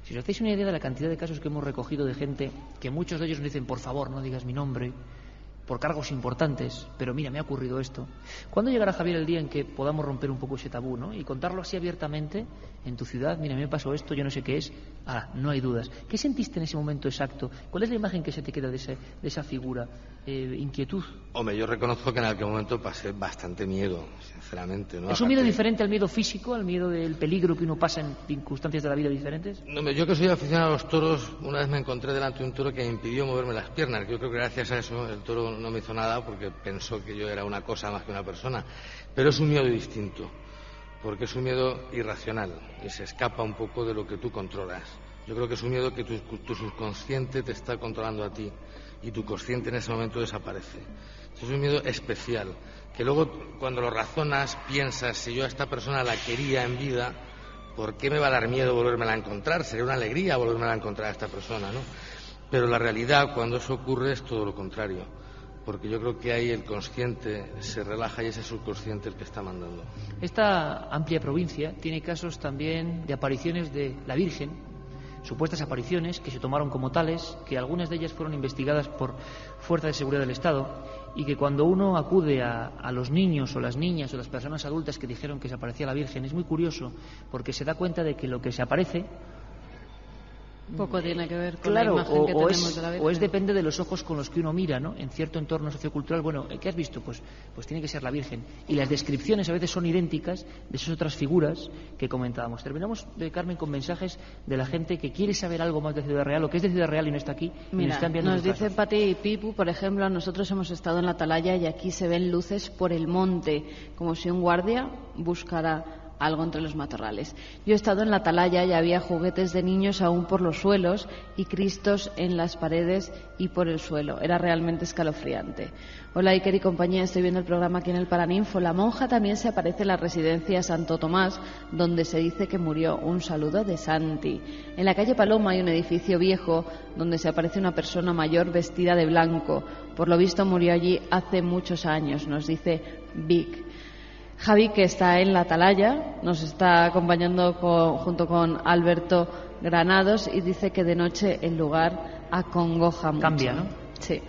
Si os hacéis una idea de la cantidad de casos que hemos recogido de gente que muchos de ellos nos dicen, por favor, no digas mi nombre, por cargos importantes, pero mira, me ha ocurrido esto. ¿Cuándo llegará, Javier, el día en que podamos romper un poco ese tabú, ¿no? Y contarlo así abiertamente en tu ciudad? Mira, me pasó esto, yo no sé qué es. No hay dudas. ¿Qué sentiste en ese momento exacto? ¿Cuál es la imagen que se te queda de esa figura? ¿Inquietud? Hombre, yo reconozco que en aquel momento pasé bastante miedo, sinceramente, ¿no? ¿Es un miedo diferente al miedo físico, al miedo del peligro que uno pasa en circunstancias de la vida diferentes? No, yo que soy aficionado a los toros, una vez me encontré delante de un toro que me impidió moverme las piernas. Yo creo que gracias a eso el toro no me hizo nada porque pensó que yo era una cosa más que una persona. Pero es un miedo distinto, porque es un miedo irracional y se escapa un poco de lo que tú controlas. Yo creo que es un miedo que tu subconsciente te está controlando a ti y tu consciente en ese momento desaparece. Es un miedo especial, que luego cuando lo razonas piensas, si yo a esta persona la quería en vida, ¿por qué me va a dar miedo volvérmela a encontrar? Sería una alegría volvérmela a encontrar a esta persona, ¿no? Pero la realidad, cuando eso ocurre, es todo lo contrario, porque yo creo que ahí el consciente se relaja y es el subconsciente el que está mandando. Esta amplia provincia tiene casos también de apariciones de la Virgen, supuestas apariciones que se tomaron como tales, que algunas de ellas fueron investigadas por fuerzas de seguridad del Estado y que cuando uno acude a los niños o las niñas o las personas adultas que dijeron que se aparecía la Virgen, es muy curioso porque se da cuenta de que lo que se aparece poco tiene que ver con la imagen que tenemos de la Virgen. O depende de los ojos con los que uno mira, ¿no? En cierto entorno sociocultural, bueno, ¿qué has visto? Pues tiene que ser la Virgen. Y las descripciones a veces son idénticas de esas otras figuras que comentábamos. Terminamos, Carmen, con mensajes de la gente que quiere saber algo más de Ciudad Real, o que es de Ciudad Real y no está aquí. Mira, y nos está enviando nos dice Pati y Pipu, por ejemplo, nosotros hemos estado en la Atalaya y aquí se ven luces por el monte, como si un guardia buscara algo entre los matorrales. Yo he estado en la Atalaya y había juguetes de niños aún por los suelos y cristos en las paredes y por el suelo. Era realmente escalofriante. Hola, Iker y compañía, estoy viendo el programa aquí en el Paraninfo. La monja también se aparece en la residencia Santo Tomás, donde se dice que murió. Un saludo de Santi. En la calle Paloma hay un edificio viejo donde se aparece una persona mayor vestida de blanco. Por lo visto murió allí hace muchos años, nos dice Vic. Javi, que está en la Atalaya, nos está acompañando junto con Alberto Granados y dice que de noche el lugar acongoja mucho. Cambia, ¿no? Sí.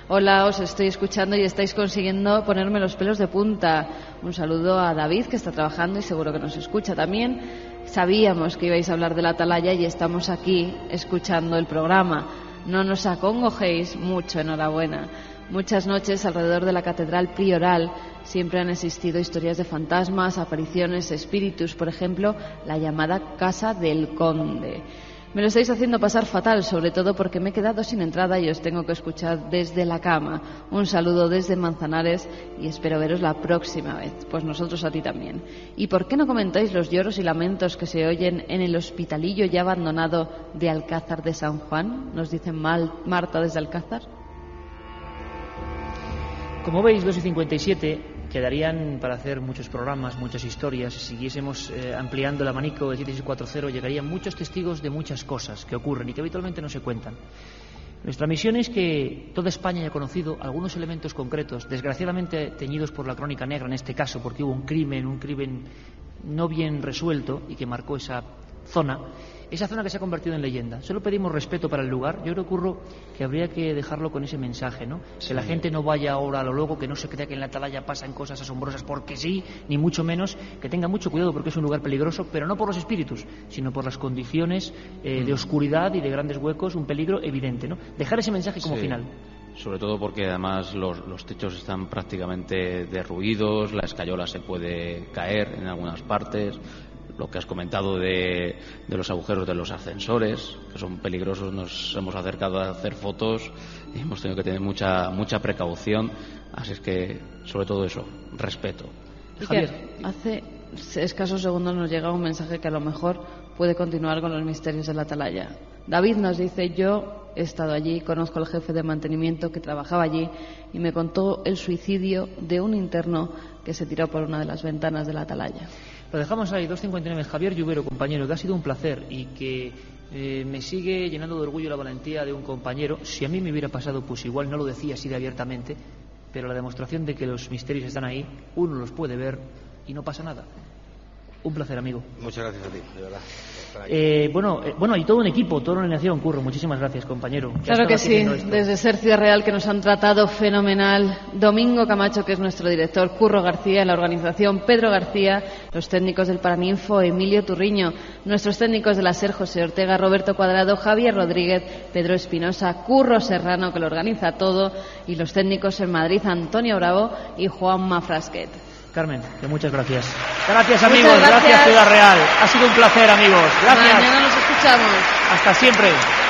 Hola, os estoy escuchando y estáis consiguiendo ponerme los pelos de punta. Un saludo a David, que está trabajando y seguro que nos escucha también. Sabíamos que ibais a hablar de la Atalaya y estamos aquí escuchando el programa. No nos acongojéis mucho, enhorabuena. Muchas noches alrededor de la Catedral Prioral siempre han existido historias de fantasmas, apariciones, espíritus, por ejemplo, la llamada Casa del Conde. Me lo estáis haciendo pasar fatal, sobre todo porque me he quedado sin entrada y os tengo que escuchar desde la cama. Un saludo desde Manzanares y espero veros la próxima vez. Pues nosotros a ti también. ¿Y por qué no comentáis los lloros y lamentos que se oyen en el hospitalillo ya abandonado de Alcázar de San Juan? Nos dice Marta desde Alcázar. Como veis, 2:57 quedarían para hacer muchos programas, muchas historias. Si siguiésemos ampliando el abanico de 7640, llegarían muchos testigos de muchas cosas que ocurren y que habitualmente no se cuentan. Nuestra misión es que toda España haya conocido algunos elementos concretos, desgraciadamente teñidos por la crónica negra en este caso, porque hubo un crimen no bien resuelto y que marcó esa zona, esa zona que se ha convertido en leyenda. Solo pedimos respeto para el lugar. Yo creo, Curro, que habría que dejarlo con ese mensaje, ¿no? Sí. Que la gente no vaya ahora a lo loco, que no se crea que en la Atalaya pasan cosas asombrosas porque sí, ni mucho menos, que tenga mucho cuidado porque es un lugar peligroso, pero no por los espíritus, sino por las condiciones de oscuridad y de grandes huecos, un peligro evidente, ¿no? Dejar ese mensaje como final. Sobre todo porque además los techos están prácticamente derruidos, la escayola se puede caer en algunas partes. Lo que has comentado de los agujeros de los ascensores, que son peligrosos, nos hemos acercado a hacer fotos y hemos tenido que tener mucha precaución, así es que, sobre todo eso, respeto. Javier, hace escasos segundos nos llega un mensaje que a lo mejor puede continuar con los misterios de la Atalaya. David nos dice: yo he estado allí, conozco al jefe de mantenimiento que trabajaba allí y me contó el suicidio de un interno que se tiró por una de las ventanas de la Atalaya. Lo dejamos ahí, 2:59. Javier Lluvero, compañero, que ha sido un placer y que me sigue llenando de orgullo la valentía de un compañero. Si a mí me hubiera pasado, pues igual no lo decía así de abiertamente, pero la demostración de que los misterios están ahí, uno los puede ver y no pasa nada. Un placer, amigo. Muchas gracias a ti, de verdad. Bueno, y todo un equipo, toda una alineación, Curro. Muchísimas gracias, compañero. Claro que sí, desde Ser Ciudad Real, que nos han tratado fenomenal. Domingo Camacho, que es nuestro director, Curro García, en la organización, Pedro García, los técnicos del Paraninfo, Emilio Turriño, nuestros técnicos de la SER, José Ortega, Roberto Cuadrado, Javier Rodríguez, Pedro Espinosa, Curro Serrano, que lo organiza todo, y los técnicos en Madrid, Antonio Bravo y Juanma Frasquet. Carmen, que muchas gracias. Gracias, amigos. Gracias, Ciudad Real. Ha sido un placer, amigos. Gracias. Mañana nos escuchamos. Hasta siempre.